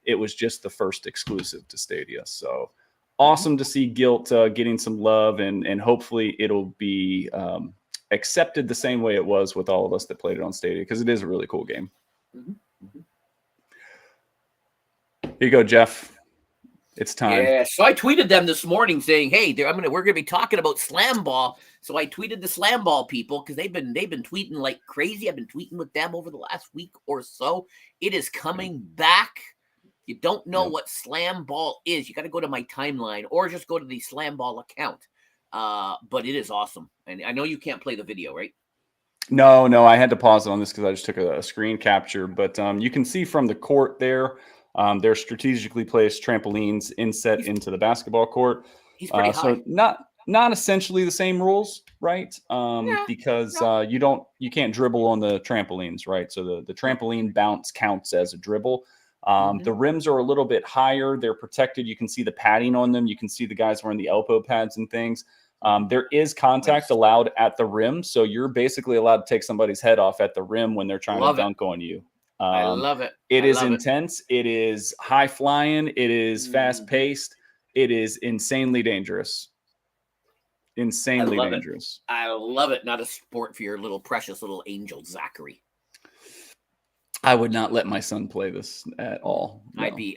It was just the first exclusive to Stadia. So awesome to see Guilt getting some love, and hopefully it'll be accepted the same way it was with all of us that played it on Stadia, because it is a really cool game. Here you go, Jeff. It's time. Yeah, so I tweeted them this morning saying, "Hey, we're gonna be talking about Slam Ball." So I tweeted the Slam Ball people, because they've been tweeting like crazy. I've been tweeting with them over the last week or so. It is coming back. You don't know what Slam Ball is, you got to go to my timeline or just go to the Slam Ball account. But it is awesome, and I know you can't play the video, right? No, I had to pause it on this because I just took a screen capture. But you can see from the court there. They're strategically placed trampolines inset into the basketball court. He's pretty high. So not essentially the same rules, right? Because you can't dribble on the trampolines, right? So the trampoline bounce counts as a dribble. The rims are a little bit higher. They're protected. You can see the padding on them. You can see the guys wearing the elbow pads and things. There is contact allowed at the rim. So you're basically allowed to take somebody's head off at the rim when they're trying to dunk on you. I love it. It is intense. It is high flying. It is fast paced. It is insanely dangerous. Insanely dangerous. I love it. Not a sport for your little precious little angel, Zachary. I would not let my son play this at all. No. I'd be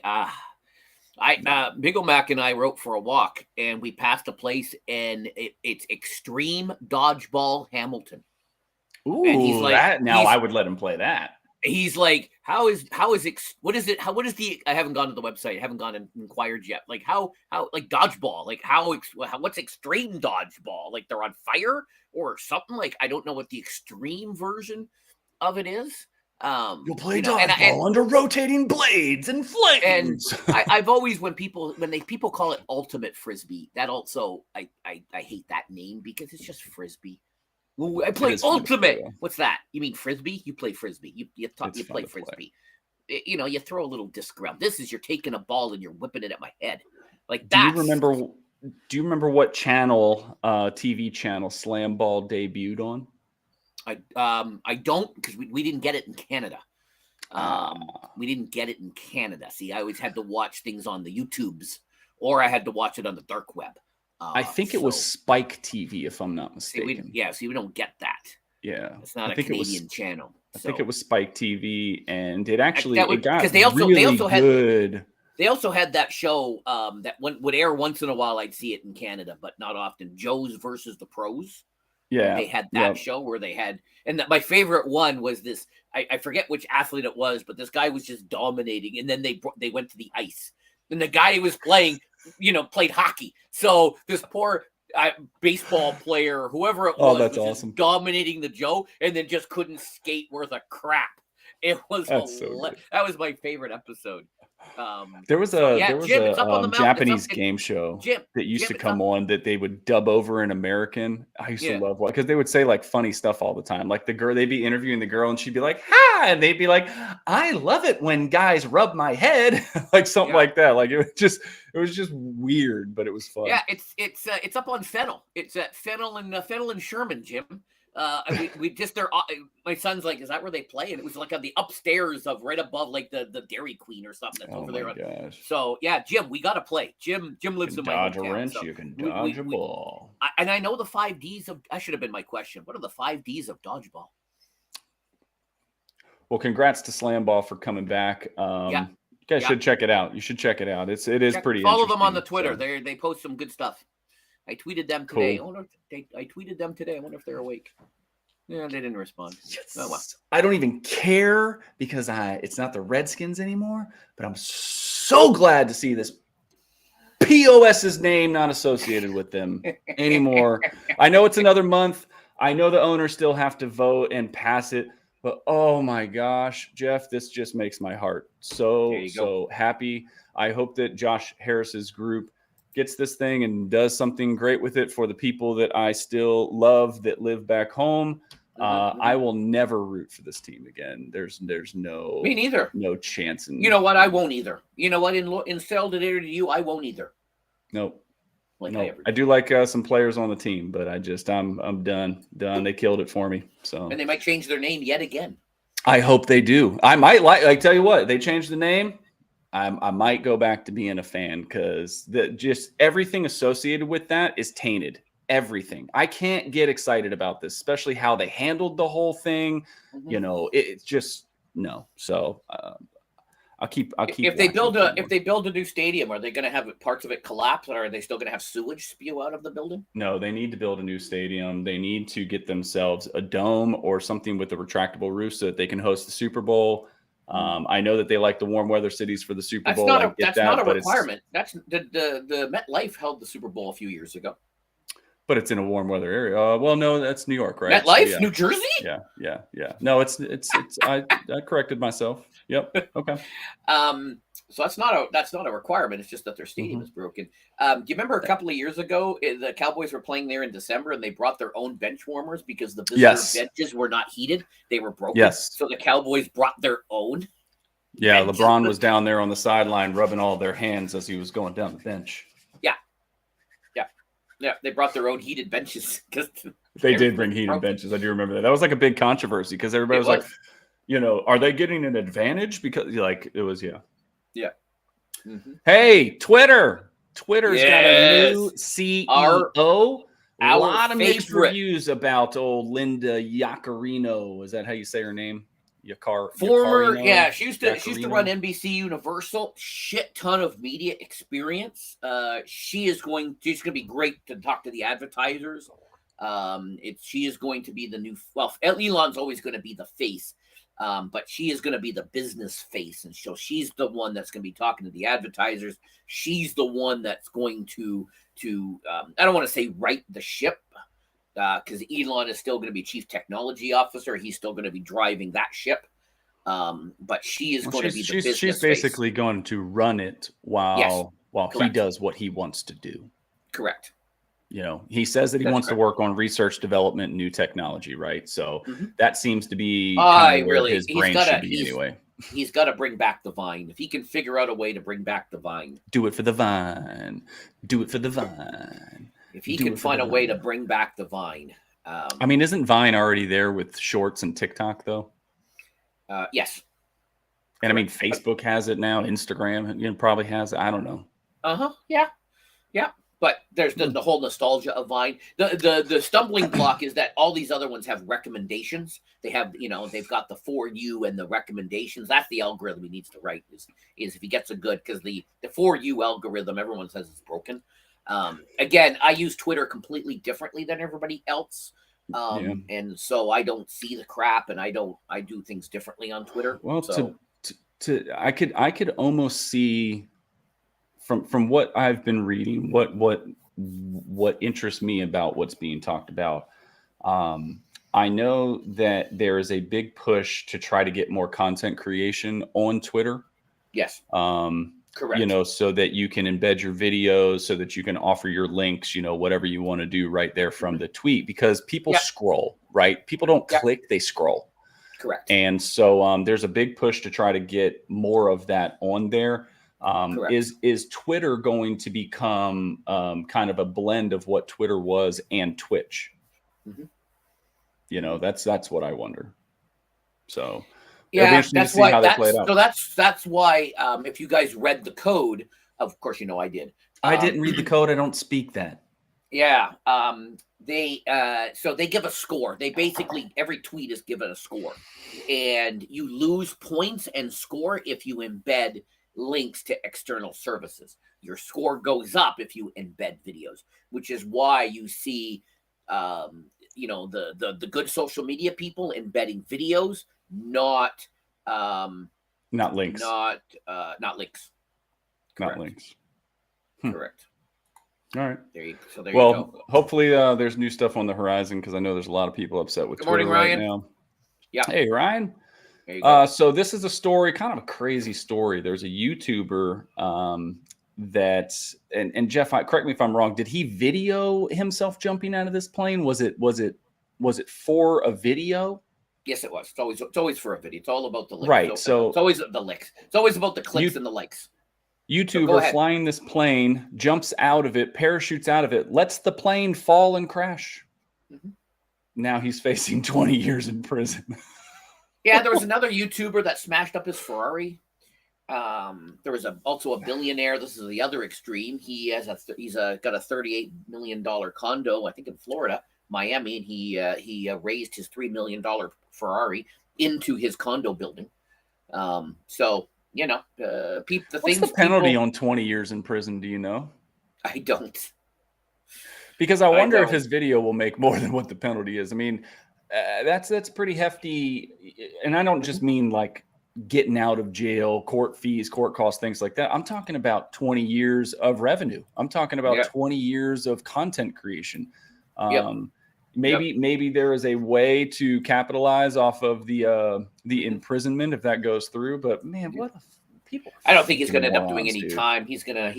Big O Mac and I wrote for a walk, and we passed a place, and it's Extreme Dodgeball Hamilton. Ooh, and he's like, I would let him play that. He's like, what is it? I haven't gone to the website. I haven't gone and inquired yet. Like how like dodgeball, like what's extreme dodgeball? Like they're on fire or something? Like, I don't know what the extreme version of it is. You'll play dodgeball under rotating blades and flames. And I've always, when people call it ultimate frisbee, that also, I hate that name because it's just frisbee. I play ultimate. What's that? You mean frisbee? You play frisbee. You play frisbee. You throw a little disc around. This is, you're taking a ball and you're whipping it at my head. Like that. Do you remember what channel, TV channel, Slam Ball debuted on? I don't, because we didn't get it in Canada. We didn't get it in Canada. See, I always had to watch things on the YouTubes, or I had to watch it on the dark web. I think it was Spike TV, if I'm not mistaken. See, we don't get that. Yeah, it's not a Canadian channel. I think it was Spike TV, and it actually because they also had that show that would air once in a while. I'd see it in Canada, but not often. Joe's versus the Pros. Yeah, they had that show where they had, and my favorite one was this. I forget which athlete it was, but this guy was just dominating, and then they went to the ice, and the guy who was playing, played hockey. So this poor baseball player, whoever it was, that's was awesome, dominating the Joe, and then just couldn't skate worth a crap. It was that was my favorite episode. There was a Japanese game show that used to come on that they would dub over in American. I used to love because they would say like funny stuff all the time. Like the girl, they'd be interviewing the girl and she'd be like, "Hi," and they'd be like, "I love it when guys rub my head," like something like that. Like it was just weird, but it was fun. Yeah, it's up on Fennel. It's at Fennel and Sherman, Jim. We just my son's like, is that where they play? And it was like on the upstairs of right above like the Dairy Queen or something that's over there. Gosh. So yeah, Jim, we got to play. Jim lives in my hometown. Dodge a wrench, you can dodge a ball. And I know the 5 Ds of. That should have been my question. What are the 5 Ds of dodgeball? Well, congrats to Slam Ball for coming back. You guys should check it out. You should check it out. It is pretty. Follow them on the Twitter. So. They post some good stuff. I tweeted them today. Cool. I tweeted them today. I wonder if they're awake. Yeah, they didn't respond. Yes. Oh, well. I don't even care because it's not the Redskins anymore. But I'm so glad to see this POS's name not associated with them anymore. I know it's another month. I know the owners still have to vote and pass it, but oh my gosh, Jeff, this just makes my heart so happy. I hope that Josh Harris's group gets this thing and does something great with it for the people that I still love that live back home. I will never root for this team again. There's no me neither. No chance. You know what? I won't either. You know what? In solidarity to you, I won't either. Nope. I do like some players on the team, but I'm done. They killed it for me. So and they might change their name yet again. I hope they do. I might like tell you what, they changed the name. I might go back to being a fan because just everything associated with that is tainted. Everything. I can't get excited about this, especially how they handled the whole thing. You know, it's just no. So I'll keep. If they build a new stadium, are they going to have parts of it collapse, or are they still going to have sewage spew out of the building? No, they need to build a new stadium. They need to get themselves a dome or something with a retractable roof so that they can host the Super Bowl. I know that they like the warm weather cities for the Super Bowl. That's not a requirement. That's the MetLife held the Super Bowl a few years ago. But it's in a warm weather area. Well, no, that's New York, right? MetLife, so, New Jersey? Yeah. No, it's. I corrected myself. Yep. Okay. So that's not a requirement. It's just that their stadium is broken. Do you remember a couple of years ago, the Cowboys were playing there in December, and they brought their own bench warmers because the visitor benches were not heated; they were broken. Yes. So the Cowboys brought their own. Yeah, benches. LeBron was down there on the sideline rubbing all their hands as he was going down the bench. Yeah, they brought their own heated benches. They did bring heated benches. I do remember that. That was like a big controversy because everybody was like, you know, are they getting an advantage? Because like it was, yeah. Hey, Twitter's got a new CEO. A lot of mixed reviews about old Linda Yaccarino. Is that how you say her name? Former, yeah, she used to run NBC Universal. Shit ton of media experience. She's going to be great to talk to the advertisers. She is going to be the new. Well, Elon's always going to be the face, but she is going to be the business face, and so she's the one that's going to be talking to the advertisers. She's the one that's going to I don't want to say right the ship. Because Elon is still going to be chief technology officer. He's still going to be driving that ship. But she is going to be the business She's basically going to run it while he does what he wants to do. Correct. You know, he says that he wants to work on research, development, and new technology, right? So that seems to be where his brain should be anyway. He's got to bring back the Vine. If he can figure out a way to bring back the Vine. Do it for the Vine. Do it for the Vine. If he can find a way to bring back the Vine. I mean, isn't Vine already there with Shorts and TikTok, though? Yes. And I mean, Facebook has it now. Instagram probably has it. I don't know. Yeah. But there's the whole nostalgia of Vine. The stumbling block is that all these other ones have recommendations. They have, they've got the For You and the recommendations. That's the algorithm he needs to write is if he gets a good, because the For You algorithm, everyone says it's broken. Again, I use Twitter completely differently than everybody else. And so I don't see the crap, and I do things differently on Twitter. Well, so. I could almost see from what I've been reading, what interests me about what's being talked about. I know that there is a big push to try to get more content creation on Twitter. Yes. Correct. So that you can embed your videos, so that you can offer your links, whatever you want to do right there from the tweet, because people scroll, right? People don't click, they scroll. Correct. And so there's a big push to try to get more of that on there. Is Twitter going to become kind of a blend of what Twitter was and Twitch? That's what I wonder. So yeah, that's why. That's why. If you guys read the code, of course, I did. I didn't read the code. I don't speak that. Yeah. They give a score. They basically, every tweet is given a score, and you lose points and score if you embed links to external services. Your score goes up if you embed videos, which is why you see, the good social media people embedding videos, not links. Not links. Correct. Not links. Correct. All right. There you go. Well, hopefully there's new stuff on the horizon because I know there's a lot of people upset with Twitter right now. Yeah. Hey, Ryan. There you go. So this is a story, kind of a crazy story. There's a YouTuber that, and Jeff, correct me if I'm wrong. Did he video himself jumping out of this plane? Was it for a video? Yes, it was. It's always for a video. It's all about the licks. Right. So it's always the licks. It's always about the clicks and the likes. YouTuber flying this plane, jumps out of it, parachutes out of it, lets the plane fall and crash. Mm-hmm. Now he's facing 20 years in prison. Yeah, there was another YouTuber that smashed up his Ferrari. There was also a billionaire. This is the other extreme. He's got a $38 million condo, I think in Florida, Miami, and he raised his $3 million Ferrari into his condo building. So. What's the penalty on 20 years in prison? Do you know? I don't. Because I wonder if his video will make more than what the penalty is. I mean, that's pretty hefty. And I don't just mean like getting out of jail, court fees, court costs, things like that. I'm talking about 20 years of revenue. I'm talking about 20 years of content creation. Maybe there is a way to capitalize off of the imprisonment if that goes through. But man, what people! I don't think he's going to end up doing any time. He's gonna.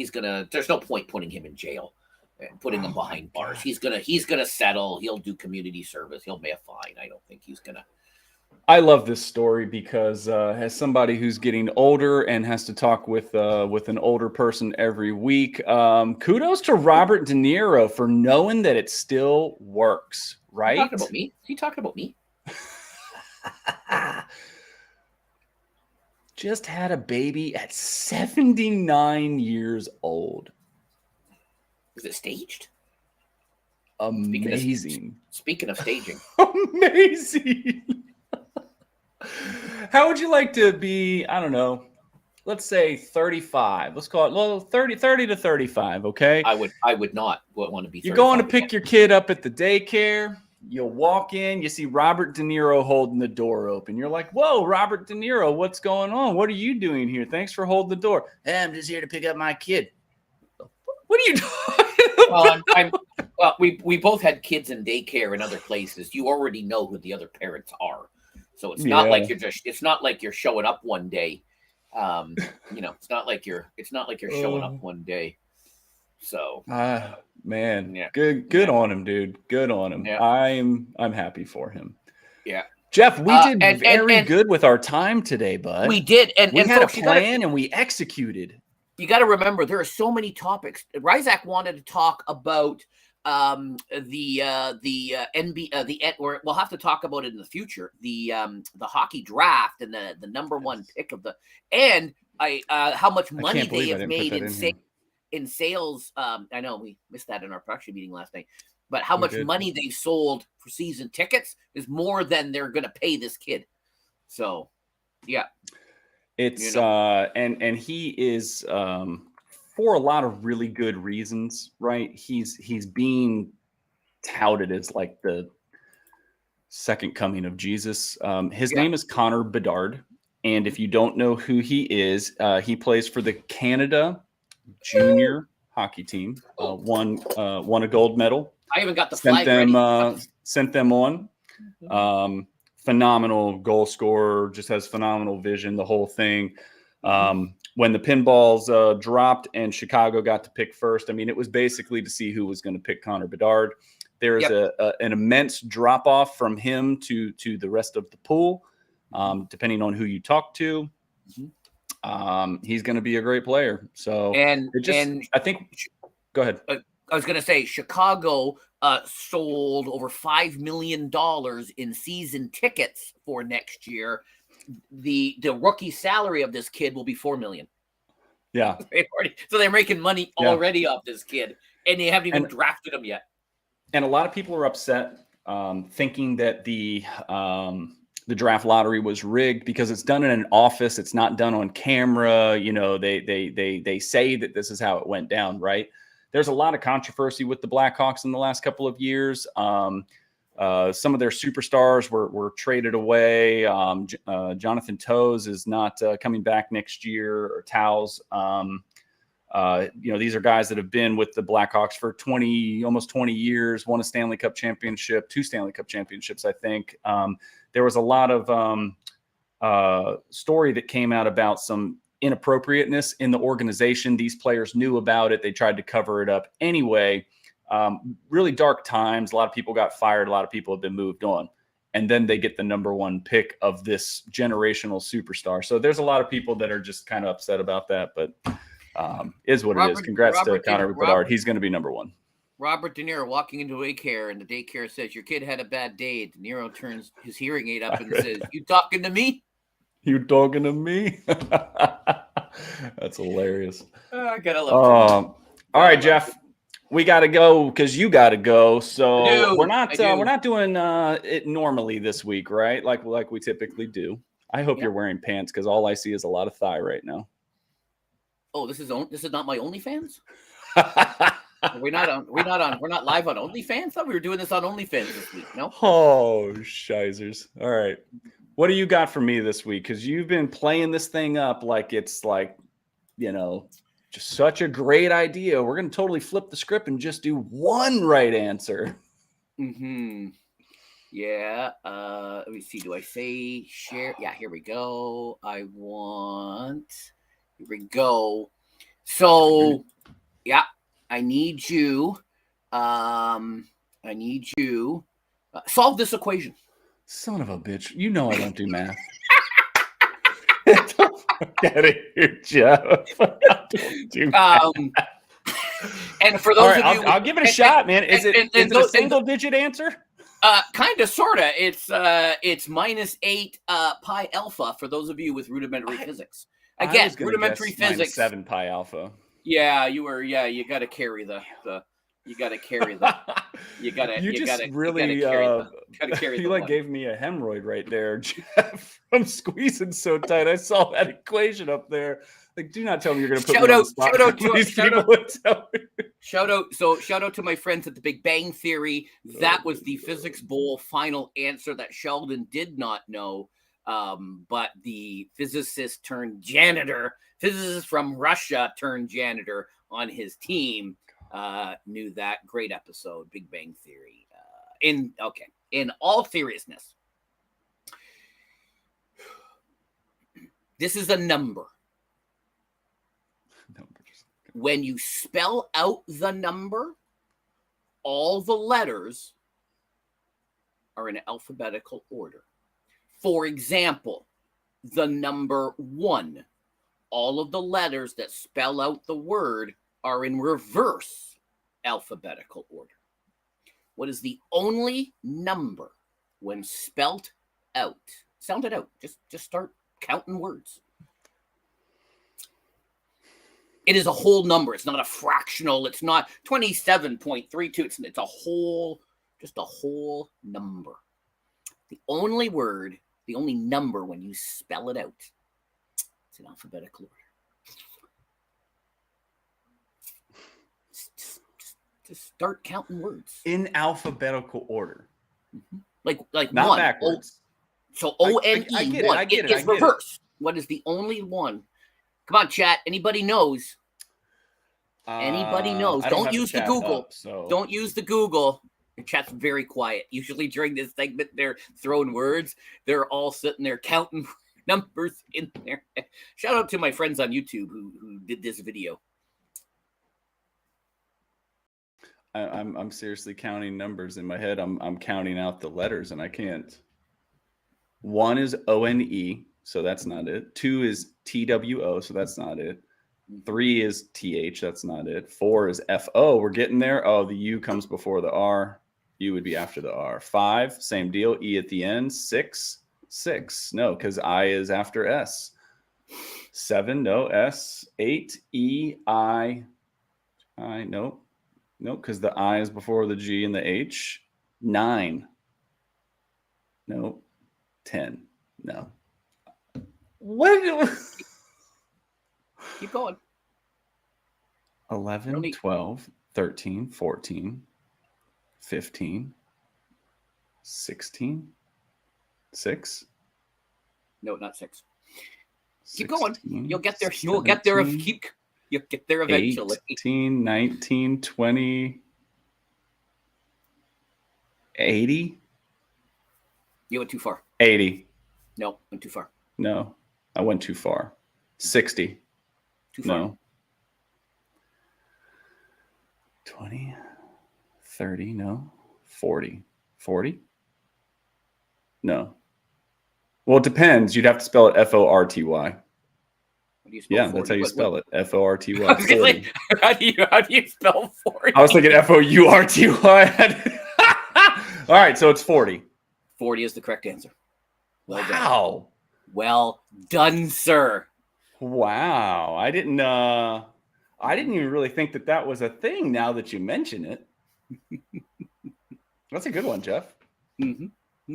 There's no point putting him in jail and putting him behind bars. He's gonna settle. He'll do community service. He'll pay a fine. I don't think he's gonna. I love this story because as somebody who's getting older and has to talk with an older person every week, kudos to Robert De Niro for knowing that it still works, right? Talking about me? Is he talking about me? Just had a baby at 79 years old. Is it staged? Amazing. Speaking of staging. Amazing. How would you like to be, I don't know, let's say 35. Let's call it 30 to 35, okay? I would not want to be 35. You're going to pick your kid up at the daycare. You'll walk in, you see Robert De niro holding the door open. You're like, whoa, Robert De Niro, what's going on? What are you doing here? Thanks for holding the door. Hey, I'm just here to pick up my kid. What are you doing? Well, we both had kids in daycare and other places. You already know who the other parents are. So it's not like it's not like you're showing up one day. It's not like you're showing up one day. So man, good on him, dude. Good on him. Yeah. I'm happy for him. Yeah. Jeff, we did very good with our time today, bud. We did, and we had folks, a plan and we executed. You got to remember there are so many topics. Ryzak wanted to talk about the NBA, or we'll have to talk about it in the future. The hockey draft and the number one pick of how much money they have made in sales. I know we missed that in our production meeting last night, but how much money they've sold for season tickets is more than they're going to pay this kid. So, yeah, it's and he is for a lot of really good reasons, right? He's being touted as like the second coming of Jesus. His name is Connor Bedard, and if you don't know who he is, he plays for the Canada junior hockey team. Won a gold medal. I even got the flag ready. Sent them on. Phenomenal goal scorer, just has phenomenal vision, the whole thing. When the pinballs dropped and Chicago got to pick first, I mean, it was basically to see who was going to pick Connor Bedard. There is an immense drop-off from him to the rest of the pool, depending on who you talk to. He's going to be a great player. So, I think, go ahead. I was going to say Chicago sold over $5 million in season tickets for next year. The rookie salary of this kid will be $4 million. Yeah. So they're making money already off this kid, and they haven't even drafted him yet. And a lot of people are upset, thinking that the draft lottery was rigged because it's done in an office. It's not done on camera. You know, they say that this is how it went down, right? There's a lot of controversy with the Blackhawks in the last couple of years. Some of their superstars were traded away. Jonathan Toews is not coming back next year, or Towles. These are guys that have been with the Blackhawks for almost 20 years, won a Stanley Cup championship, 2 Stanley Cup championships, I think. There was a lot of story that came out about some inappropriateness in the organization. These players knew about it. They tried to cover it up anyway. Really dark times. A lot of people got fired. A lot of people have been moved on. And then they get the number 1 pick of this generational superstar. So there's a lot of people that are just kind of upset about that, but is what it is. Congrats to Connor Bedard. He's going to be number 1. Robert De Niro walking into daycare, and the daycare says, "Your kid had a bad day." De Niro turns his hearing aid up and says, "You talking to me? You talking to me?" That's hilarious. I gotta love it. All right, Jeff. We got to go because you got to go. So we're not doing it normally this week, right? Like we typically do. I hope you're wearing pants because all I see is a lot of thigh right now. Oh, this is not my OnlyFans? We're not live on OnlyFans? I thought we were doing this on OnlyFans this week. No? Oh, shizers. All right. What do you got for me this week? Because you've been playing this thing up like it's like, just such a great idea. We're going to totally flip the script and just do one right answer. Mm-hmm. Yeah. Let me see. Do I say share? Yeah, here we go. Here we go. So, yeah, I need you. Solve this equation. Son of a bitch. You know I don't do math. Get it here, Jeff. And for those of you, I'll give it a shot, man. Is it a single-digit answer? Kind of, sorta. It's -8 pi alpha for those of you with rudimentary physics. Again, rudimentary physics. -7 pi alpha. Yeah, you were. Yeah, you got to carry the. You got to carry the. You got to. You got to carry the. You like gave me a hemorrhoid right there, Jeff. I'm squeezing so tight. I saw that equation up there. Like, do not tell me you're going to put me on the spot. Shout out to my friends at the Big Bang Theory. That was the Physics Bowl final answer that Sheldon did not know. But the physicist from Russia turned janitor on his team, knew that. Great episode, Big Bang Theory. In all seriousness, this is a number. When you spell out the number, all the letters are in alphabetical order. For example, the number 1, all of the letters that spell out the word are in reverse alphabetical order. What is the only number when spelt out? Sound it out. Just start counting words. It is a whole number. It's not a fractional. It's not 27.32. It's a whole number. The only word, the only number when you spell it out, it's in alphabetical order. Just start counting words. In alphabetical order. Mm-hmm. Like not one. backwards. So O-N-E, one. It is reverse. What is the only one? Come on, chat. Anybody knows? Anybody knows? Don't use the Google. Don't use the Google. Your chat's very quiet. Usually during this segment, they're throwing words. They're all sitting there counting numbers in there. Shout out to my friends on YouTube who did this video. I'm seriously counting numbers in my head. I'm counting out the letters and I can't. 1 is O-N-E, so that's not it. 2 is T-W-O, so that's not it. 3 is T-H, that's not it. 4 is F-O, we're getting there. Oh, the U comes before the R. U would be after the R. 5, same deal, E at the end. 6, no, because I is after S. 7, no, S. 8, E, I, no, because the I is before the G and the H. 9, no. 10, no. What? Keep going. 11, 12, 13, 14, 15, 16, 6. No, not 6. 16, keep going. You'll get there. 17, You'll get there if keep. You'll get there eventually. 18, 19, 20, 80? You went too far. 80. No, went too far. No, I went too far. 60. Too far. No. 20, 30, no. 40. 40? No. Well, it depends. You'd have to spell it Forty. How do you spell 40? That's how you spell it. Forty. I was gonna say, how do you spell 40? I was thinking Fourty. All right, so it's 40. 40 is the correct answer. Well done. Wow. Well done, sir. Wow. I didn't even really think that was a thing now that you mention it. That's a good one, Jeff. Mm-hmm.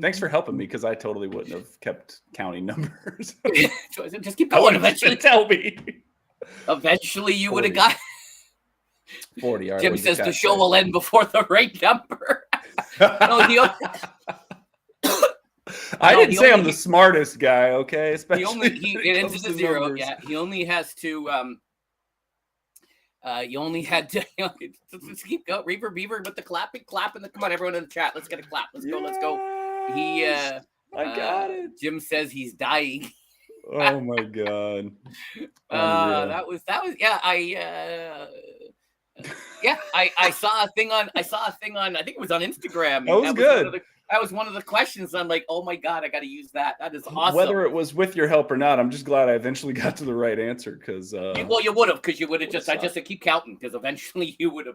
Thanks for helping me, because I totally wouldn't have kept counting numbers. Just keep going. Eventually, tell me. Eventually, you would have got 40. All right, Jim says the show will end before the right number. I didn't say I'm the smartest guy, okay? Especially it ends at 0. Numbers. Yeah, he only has to. You only had to let's keep going. Reaver Beaver with the clapping. Come on, everyone in the chat. Let's get a clap. Let's go. Let's go. He I got it. Jim says he's dying. Oh my god. That was I saw a thing on I think it was on Instagram. That was good. That was one of the questions. I'm like, oh my god, I got to use that. That is awesome. Whether it was with your help or not, I'm just glad I eventually got to the right answer, because you would have, because you would have I just keep counting, because eventually you would have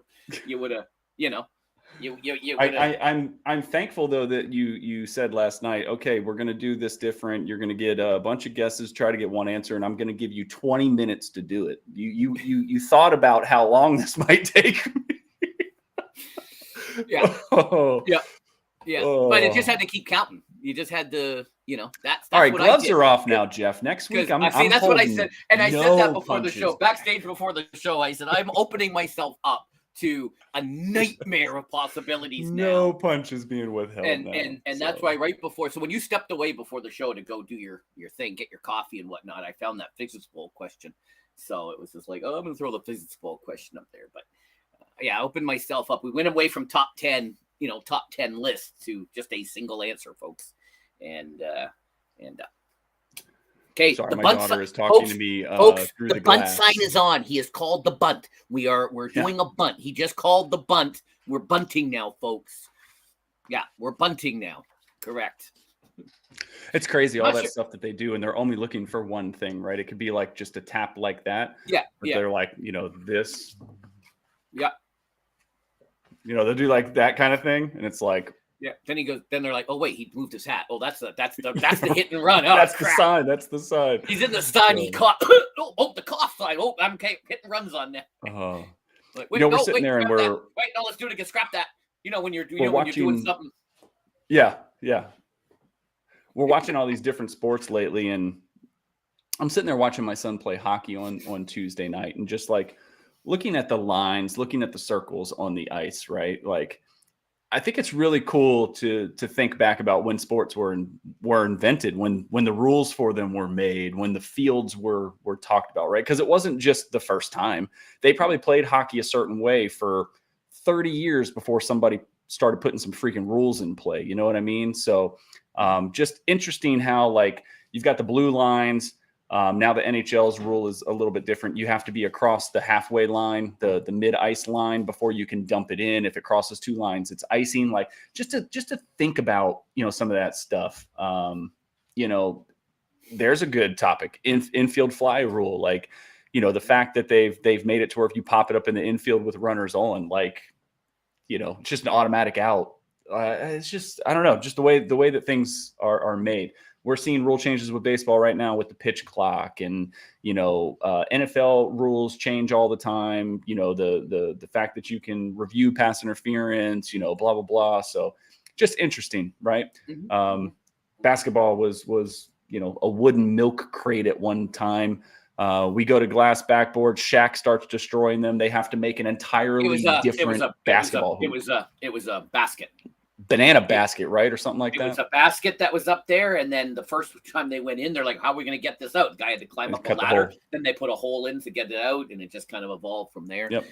I'm thankful though that you said last night, okay, we're going to do this different. You're going to get a bunch of guesses, try to get one answer, and I'm going to give you 20 minutes to do it. You thought about how long this might take me. Yeah. Yeah, but it just had to keep counting. You just had to, that's all right. What gloves are off now, Jeff. Next week, that's what I said, and I said that before the show, backstage before the show. I said I'm opening myself up to a nightmare of possibilities. No punches being withheld, and that's why right before. So when you stepped away before the show to go do your thing, get your coffee and whatnot, I found that physics bowl question. So it was just like, oh, I'm gonna throw the physics bowl question up there. But I opened myself up. We went away from top 10. Top 10 list to just a single answer, folks. Okay. Sorry, the my bunt daughter is talking to me folks, through the bunt sign is on. He is called the bunt. We're doing a bunt. He just called the bunt. We're bunting now, folks. Yeah, we're bunting now. Correct. It's crazy, all that stuff that they do, and they're only looking for one thing, right? It could be like just a tap like that. Yeah. But they're like, this. Yeah. They'll do like that kind of thing, and it's like, yeah. Then they're like, oh wait, he moved his hat. Oh, that's the hit and run. Oh, that's the sign. That's the sign. He's in the sign. He caught. The cough sign. Oh, I'm hit and runs on that. Like, we're sitting there and we're wait. No, let's do it again. Scrap that. When you're watching, when you're doing something. Yeah. We're watching all these different sports lately, and I'm sitting there watching my son play hockey on Tuesday night, and just like looking at the lines, looking at the circles on the ice, right? Like, I think it's really cool to think back about when sports were invented, when the rules for them were made, when the fields were talked about, right? Because it wasn't just the first time. They probably played hockey a certain way for 30 years before somebody started putting some freaking rules in play. You know what I mean? So just interesting how, like, you've got the blue lines. Now the NHL's rule is a little bit different. You have to be across the halfway line, the mid-ice line, before you can dump it in. If it crosses two lines, it's icing. Like, just to think about, some of that stuff. There's a good topic. Infield fly rule. Like, the fact that they've made it to where if you pop it up in the infield with runners on, like, it's just an automatic out. It's just, I don't know, just the way that things are made. We're seeing rule changes with baseball right now with the pitch clock, and NFL rules change all the time. The fact that you can review pass interference, blah blah blah. So just interesting, right? Mm-hmm. Basketball was a wooden milk crate at one time. We go to glass backboards. Shaq starts destroying them. They have to make an entirely different basketball hoop. It was a basket. banana basket, right? Or something like It that. was a basket that was up there. And then the first time they went in, they're like, how are we going to get this out? The guy had to climb up a ladder. Then they put a hole in to get it out. And it just kind of evolved from there. Yep.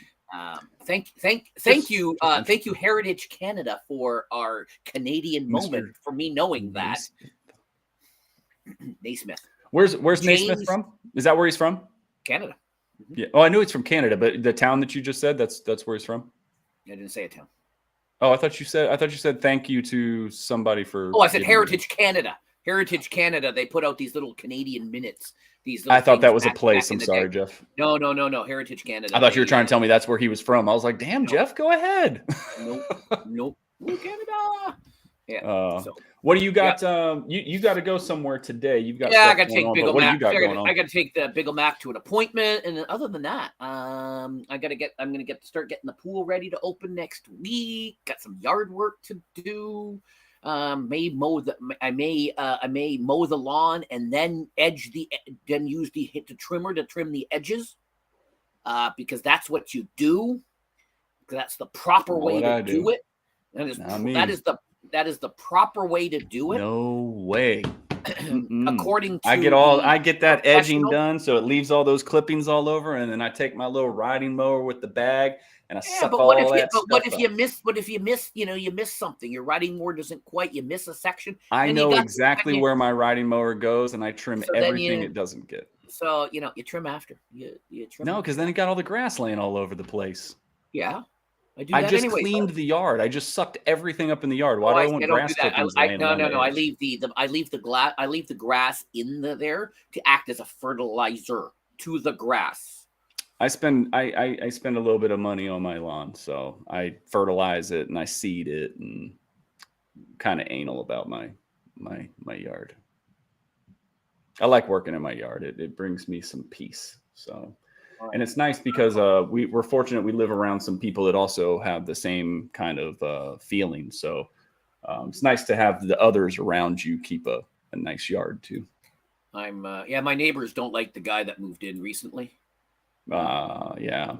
Thank you, Heritage Canada, for our Canadian moment, for me knowing that. Naismith. Where's Naismith from? Is that where he's from? Canada. Mm-hmm. Yeah. Oh, I knew he's from Canada, but the town that you just said, that's where he's from. I didn't say a town. Oh, I thought you said thank you to somebody for. Oh, I said Heritage Canada. Heritage Canada. They put out these little Canadian minutes. I thought that was a place. I'm sorry, Jeff. No. Heritage Canada. I thought you were trying to tell me that's where he was from. I was like, damn, Jeff, go ahead. Nope. Canada. Yeah. What do you got? You got to go somewhere today. You've got. Yeah, I got to take Big Mac. I got to take the Big Mac to an appointment, and then other than that, I'm gonna start getting the pool ready to open next week. Got some yard work to do. I may mow the lawn and then use the trimmer to trim the edges, because that's what you do. That's the proper way to do it. That is the proper way to do it. No way. According to I get that edging done, so it leaves all those clippings all over, and then I take my little riding mower with the bag and I suck all that stuff. What if you miss, you miss something? Your riding mower doesn't quite, you miss a section. I know exactly where my riding mower goes, and I trim everything it doesn't get. So, you trim after. You trim. No, because then it got all the grass laying all over the place. Yeah. I just cleaned the yard. I just sucked everything up in the yard. Why do I want grass clippings laying on the edge? I leave the grass in there to act as a fertilizer to the grass. I spend a little bit of money on my lawn, so I fertilize it and I seed it and kind of anal about my yard. I like working in my yard. It brings me some peace. So. And it's nice because we're fortunate we live around some people that also have the same kind of feeling. So it's nice to have the others around you keep a nice yard too. My neighbors don't like the guy that moved in recently. Yeah.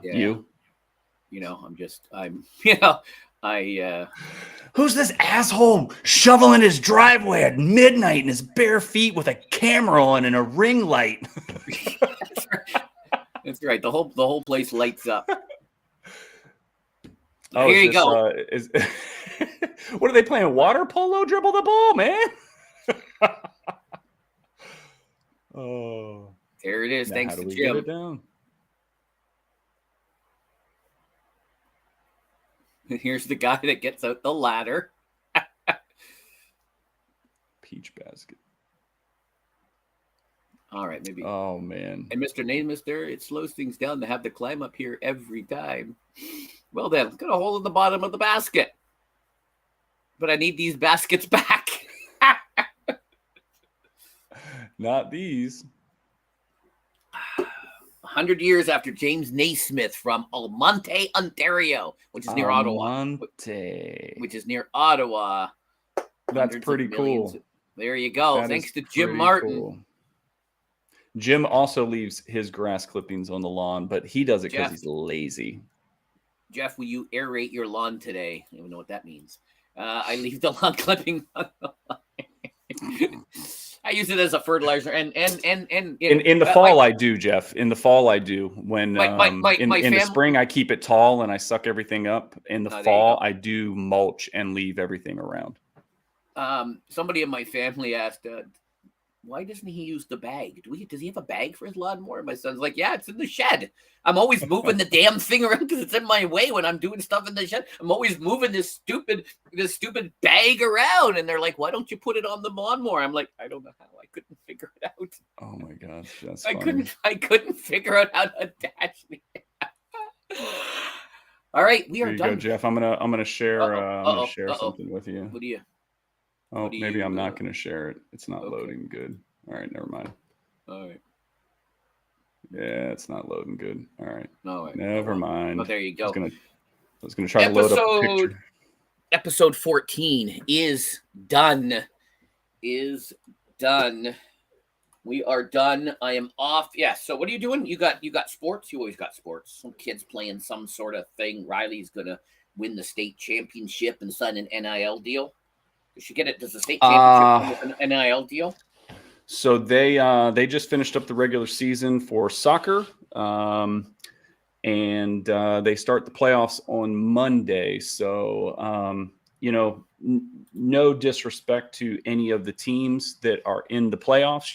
Who's this asshole shoveling his driveway at midnight in his bare feet with a camera on and a ring light? That's right. The whole place lights up. Oh, here you go. What are they playing? Water polo? Dribble the ball, man. Oh, there it is. Now, thanks to Jim. Get it down? Here's the guy that gets out the ladder. Peach basket. All right, maybe. Oh, man. And Mr. Mister, it slows things down to have to climb up here every time. Well, then, got a hole in the bottom of the basket. But I need these baskets back. Not these. 100 years after James Naismith from Almonte, Ontario, which is near Ottawa. Which is near Ottawa. That's pretty cool. There you go. Thanks to Jim Martin. Cool. Jim also leaves his grass clippings on the lawn, but he does it because he's lazy. Jeff, will you aerate your lawn today? I don't even know what that means. I leave the lawn clipping on the lawn. I use it as a fertilizer, and in the fall I do, Jeff. In the fall I do. When in the spring I keep it tall and I suck everything up. In the fall I do mulch and leave everything around. Somebody in my family asked, why doesn't he use the bag? Does he have a bag for his lawnmower? My son's like, yeah, it's in the shed. I'm always moving the damn thing around because it's in my way when I'm doing stuff in the shed. I'm always moving this stupid bag around. And they're like, why don't you put it on the lawnmower? I'm like, I don't know how. I couldn't figure it out. Oh my gosh, that's I couldn't figure out how to attach it. All right, we are done. Go, Jeff. I'm gonna share something with you. What do you? Oh, maybe I'm not going to share it. It's not loading good. All right, never mind. All right. Yeah, it's not loading good. All right. No, never mind. Oh, there you go. I was going to try to load up a picture. Episode 14 is done. We are done. I am off. Yeah. So what are you doing? You got sports? You always got sports. Some kids playing some sort of thing. Riley's gonna win the state championship and sign an NIL deal? Does she get it? Does the state championship come with an NIL deal? So they just finished up the regular season for soccer, and they start the playoffs on Monday. So no disrespect to any of the teams that are in the playoffs.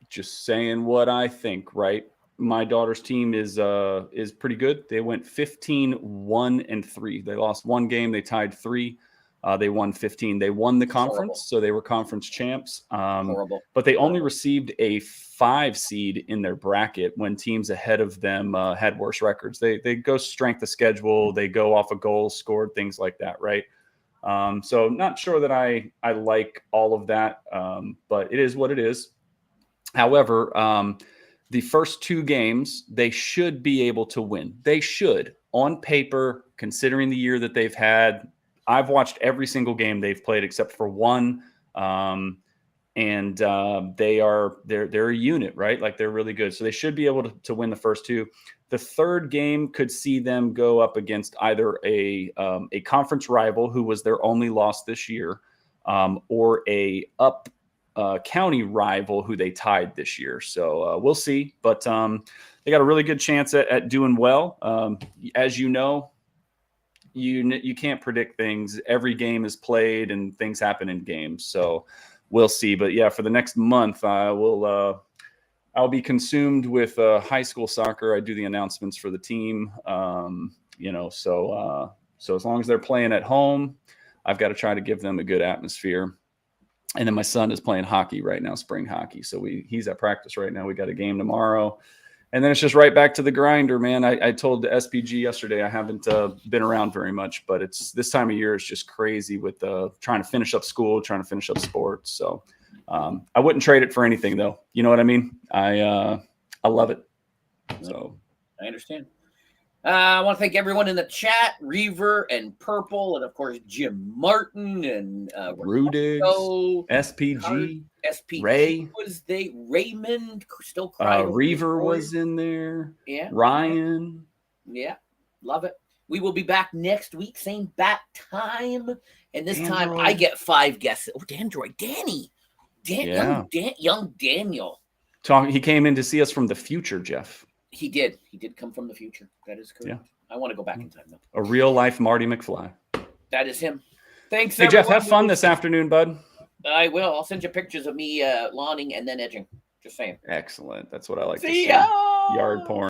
Just saying what I think, right? My daughter's team is pretty good. They went 15-1-3. They lost one game. They tied 3. They won 15. They won the conference, so they were conference champs. But they only received a 5 seed in their bracket when teams ahead of them had worse records. They go strength of schedule. They go off of goals scored, things like that, right? So not sure that I like all of that, but it is what it is. However, the first 2 games, they should be able to win. They should, on paper, considering the year that they've had. I've watched every single game they've played except for one. They're a unit, right? Like, they're really good. So they should be able to win the first 2. The third game could see them go up against either a conference rival who was their only loss this year, or a county rival who they tied this year. So we'll see. But they got a really good chance at doing well. As you know, you can't predict things. Every game is played and things happen in games. So we'll see. But yeah, for the next month, I'll be consumed with high school soccer. I do the announcements for the team. So as long as they're playing at home, I've got to try to give them a good atmosphere. And then my son is playing hockey right now, spring hockey. So he's at practice right now. We got a game tomorrow. And then it's just right back to the grinder, man. I told the SPG yesterday I haven't been around very much, but it's this time of year is just crazy with trying to finish up school, trying to finish up sports. So I wouldn't trade it for anything, though. You know what I mean? I love it. So I understand. I want to thank everyone in the chat, Reaver and Purple, and of course Jim Martin and Rudig, SPG, Ray was Raymond still crying. Reaver was in there. Yeah, Ryan. Yeah, love it. We will be back next week, same bat time, and this time I get 5 guesses. Oh, Dandroid, Danny, young Daniel. He came in to see us from the future, Jeff. He did come from the future. That is correct. Yeah. I want to go back in time, though. A real life Marty McFly. That is him. Thanks, Hey, everyone. Jeff, have fun this afternoon, bud. I will. I'll send you pictures of me lawning and then edging. Just saying. Excellent. That's what I like to see. see. Yard porn.